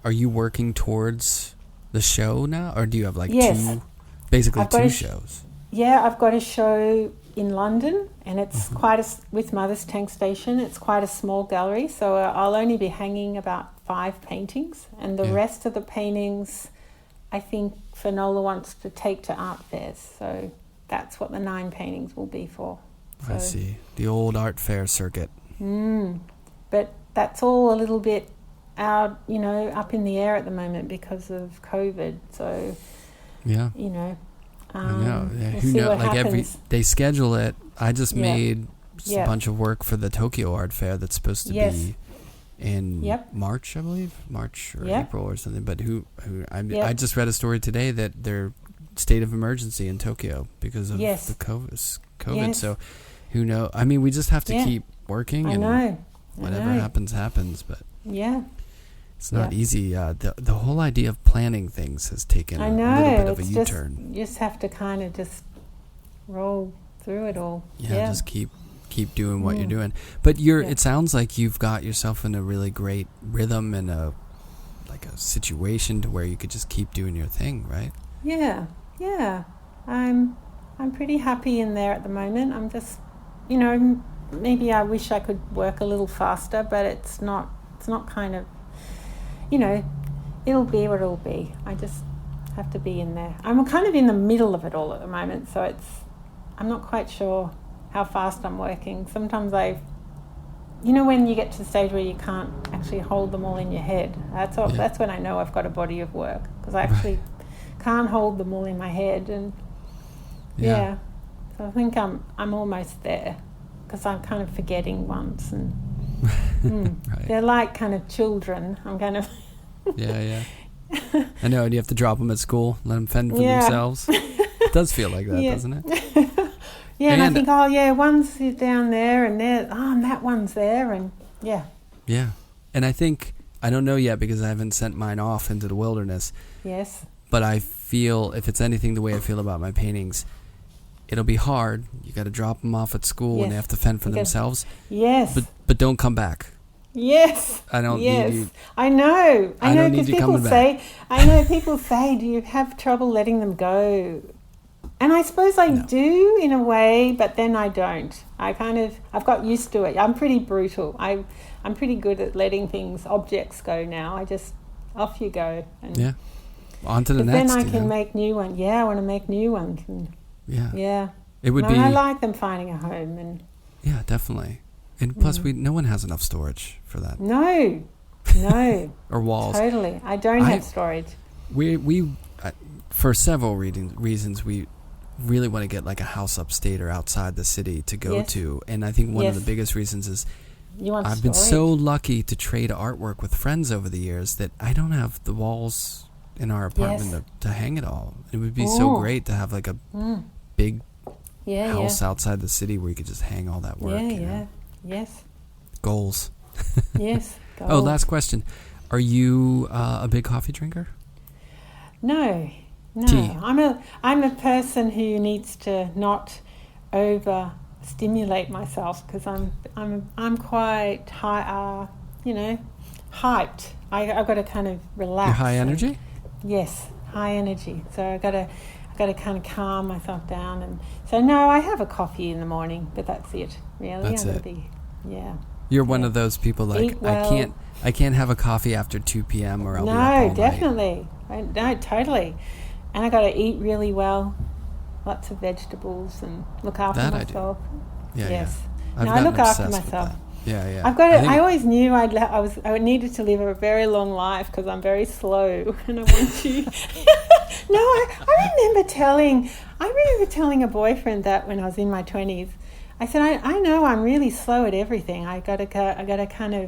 are you working towards the show now, or do you have like two shows? Yeah, I've got a show in London, and it's with Mother's Tankstation. It's quite a small gallery, so I'll only be hanging about 5 paintings, and the rest of the paintings I think Finola wants to take to art fairs, so that's what the 9 paintings will be for. So, I see. The old art fair circuit. But that's all a little bit out, up in the air at the moment because of COVID, so I know. Who knows? Like they schedule it. I just made a bunch of work for the Tokyo Art Fair that's supposed to be in March, I believe, March or April or something. But I just read a story today that they're state of emergency in Tokyo because of the COVID. Yes. So who knows? I mean, we just have to keep working. Whatever happens. But it's not easy. The whole idea of planning things has taken a little bit of a U-turn. You just have to kind of just roll through it all. Just keep doing what you're doing. But it sounds like you've got yourself in a really great rhythm and a situation to where you could just keep doing your thing, right? Yeah. I'm pretty happy in there at the moment. I'm just, maybe I wish I could work a little faster, but it's not kind of, it'll be what it'll be. I just have to be in there. I'm kind of in the middle of it all at the moment, so I'm not quite sure how fast I'm working. Sometimes when you get to the stage where you can't actually hold them all in your head, that's when I know I've got a body of work, because I actually can't hold them all in my head, and so I think I'm almost there, because I'm kind of forgetting once, and they're like kind of children. I'm kind of I know, and you have to drop them at school, let them fend for themselves. It does feel like that, doesn't it? And I think, one's down there, and and that one's there, and and I think, I don't know yet because I haven't sent mine off into the wilderness. Yes. But I feel, if it's anything the way I feel about my paintings, it'll be hard. You got to drop them off at school, and they have to fend for themselves. Yes. But don't come back. Yes. I don't need you. I know, because people say, do you have trouble letting them go? And I suppose I do in a way, but then I don't. I've got used to it. I'm pretty brutal. I'm pretty good at letting objects go now. I just, off you go. And on to the next. Then I can make new ones. Yeah, I want to make new ones. And it would be. I like them finding a home. And definitely. And plus, no one has enough storage for that. No. Or walls. Totally. I don't have storage. We for several reasons, we really want to get like a house upstate or outside the city to go to. And I think one of the biggest reasons is I've been so lucky to trade artwork with friends over the years that I don't have the walls in our apartment to hang it all. It would be so great to have like a big house outside the city where you could just hang all that work. Yes. Goals. Yes. Goals. Oh, last question. Are you a big coffee drinker? No. Tea. I'm a person who needs to not over stimulate myself, because I'm quite high. hyped. I've got to kind of relax. You're high energy? Yes, high energy. So I've got to kind of calm myself down. And so, no, I have a coffee in the morning, but that's it, really. That's it. You're one of those people like, well. I can't have a coffee after 2 p.m. or I'll be up all night. Definitely. No, totally. And I got to eat really well, lots of vegetables, and look after myself. Yes. Yeah. I look after myself. Yeah. I always knew I needed to live a very long life because I'm very slow, and I want to. No, I remember telling a boyfriend that when I was in my 20s. I said, I know I'm really slow at everything. I gotta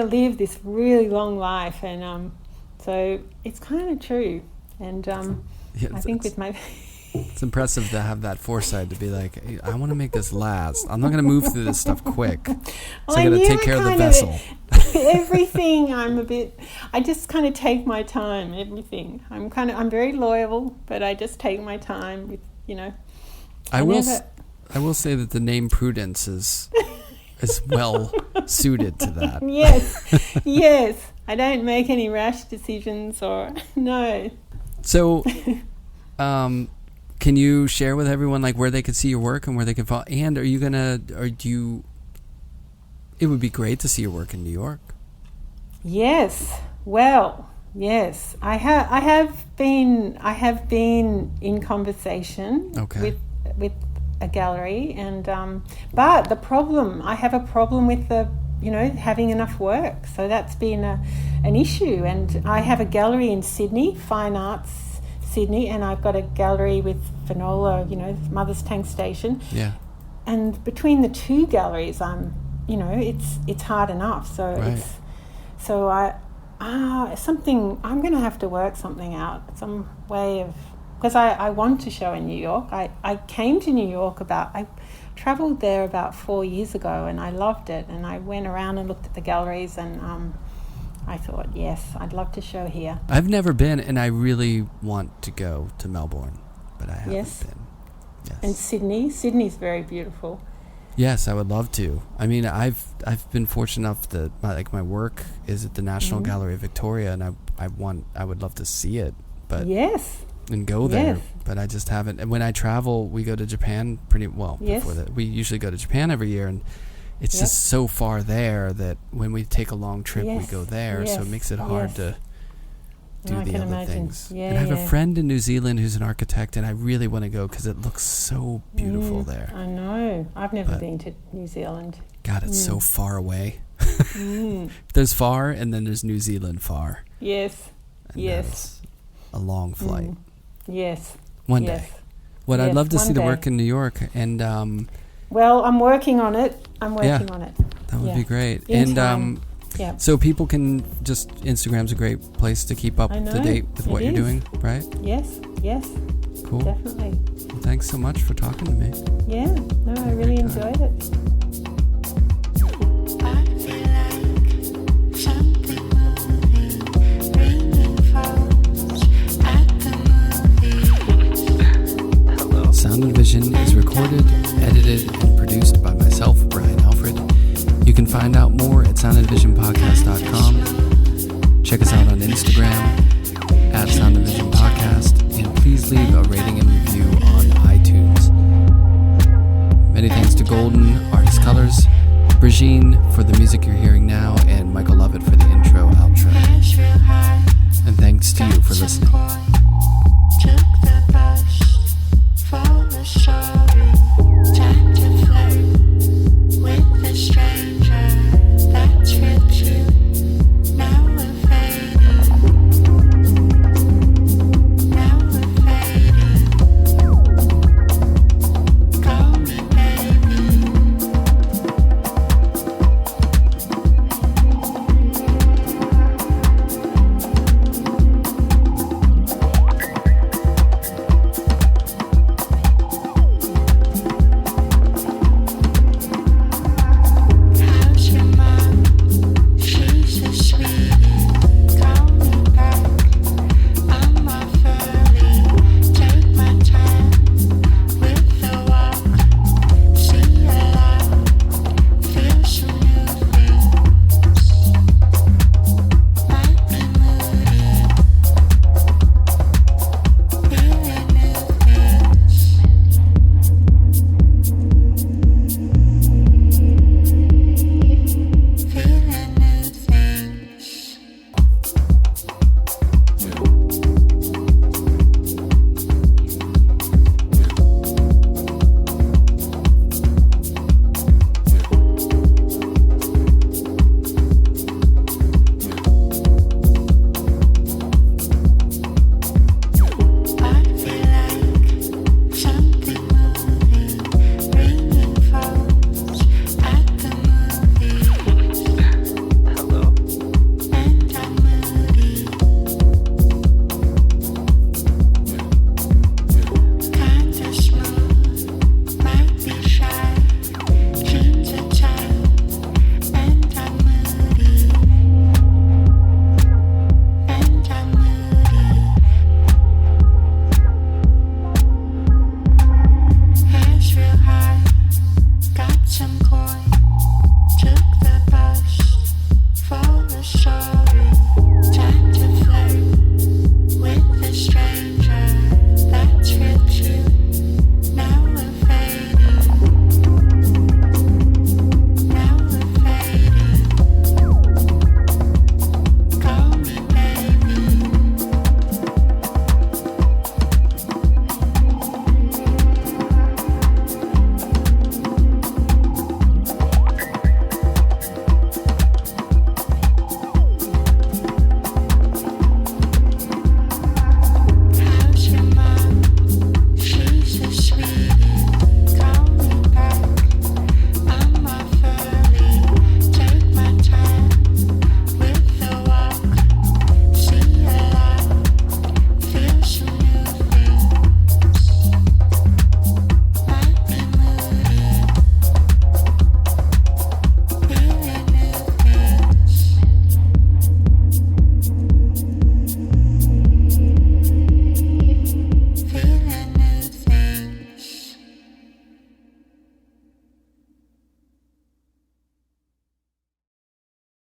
live this really long life, and so it's kind of true. And I think with my it's impressive to have that foresight to be like, hey, I want to make this last. I'm not going to move through this stuff quick. So I got to take care of the vessel. Everything, I just kind of take my time, everything. I'm very loyal, but I just take my time with, I will say that the name Prudence is well suited to that. Yes. I don't make any rash decisions no. So, can you share with everyone like where they could see your work and where they can follow? And it would be great to see your work in New York. Yes. Well, yes. I have been in conversation with a gallery, and but I have a problem with having enough work, so that's been an issue. And I have a gallery in Sydney, Fine Arts Sydney, and I've got a gallery with Finola, Mother's Tankstation. Yeah. And between the two galleries, I'm hard enough. So I'm going to have to work something out, some way of, because I want to show in New York. I came to New York I travelled there about 4 years ago, and I loved it. And I went around and looked at the galleries, and I thought, yes, I'd love to show here. I've never been, and I really want to go to Melbourne, but I haven't been. Yes. And Sydney's very beautiful. Yes, I would love to. I mean, I've been fortunate enough that my work is at the National Gallery of Victoria, and I would love to see it, but and go there, but I just haven't. And when I travel, we go to Japan pretty well. Before that, we usually go to Japan every year, and it's just so far there that when we take a long trip, we go there, so it makes it hard to do the other things. Yeah, and I have a friend in New Zealand who's an architect, and I really want to go because it looks so beautiful there. I know. I've never been to New Zealand. God, it's so far away. There's far, and then there's New Zealand far. Yes. And that's a long flight. Yes. One day. I'd love to see the work in New York, and well, I'm working on it. That would be great. Yeah. So people can Instagram's a great place to keep up to date with what you're doing, right? Yes. Cool. Definitely. Well, thanks so much for talking to me. Yeah. No, I really enjoyed it. I feel like something moving, ringing phones at the movies. Hello. Sound and Vision is recorded, edited, and produced by myself, Brian Alfred. You can find out more at soundandvisionpodcast.com. Check us out on Instagram at Sound and Vision Podcast, and please leave a rating and review on iTunes. Many thanks to Golden, Artist Colors, Brigitte for the music you're hearing now, and Michael Lovett for the intro, outro. And thanks to you for listening.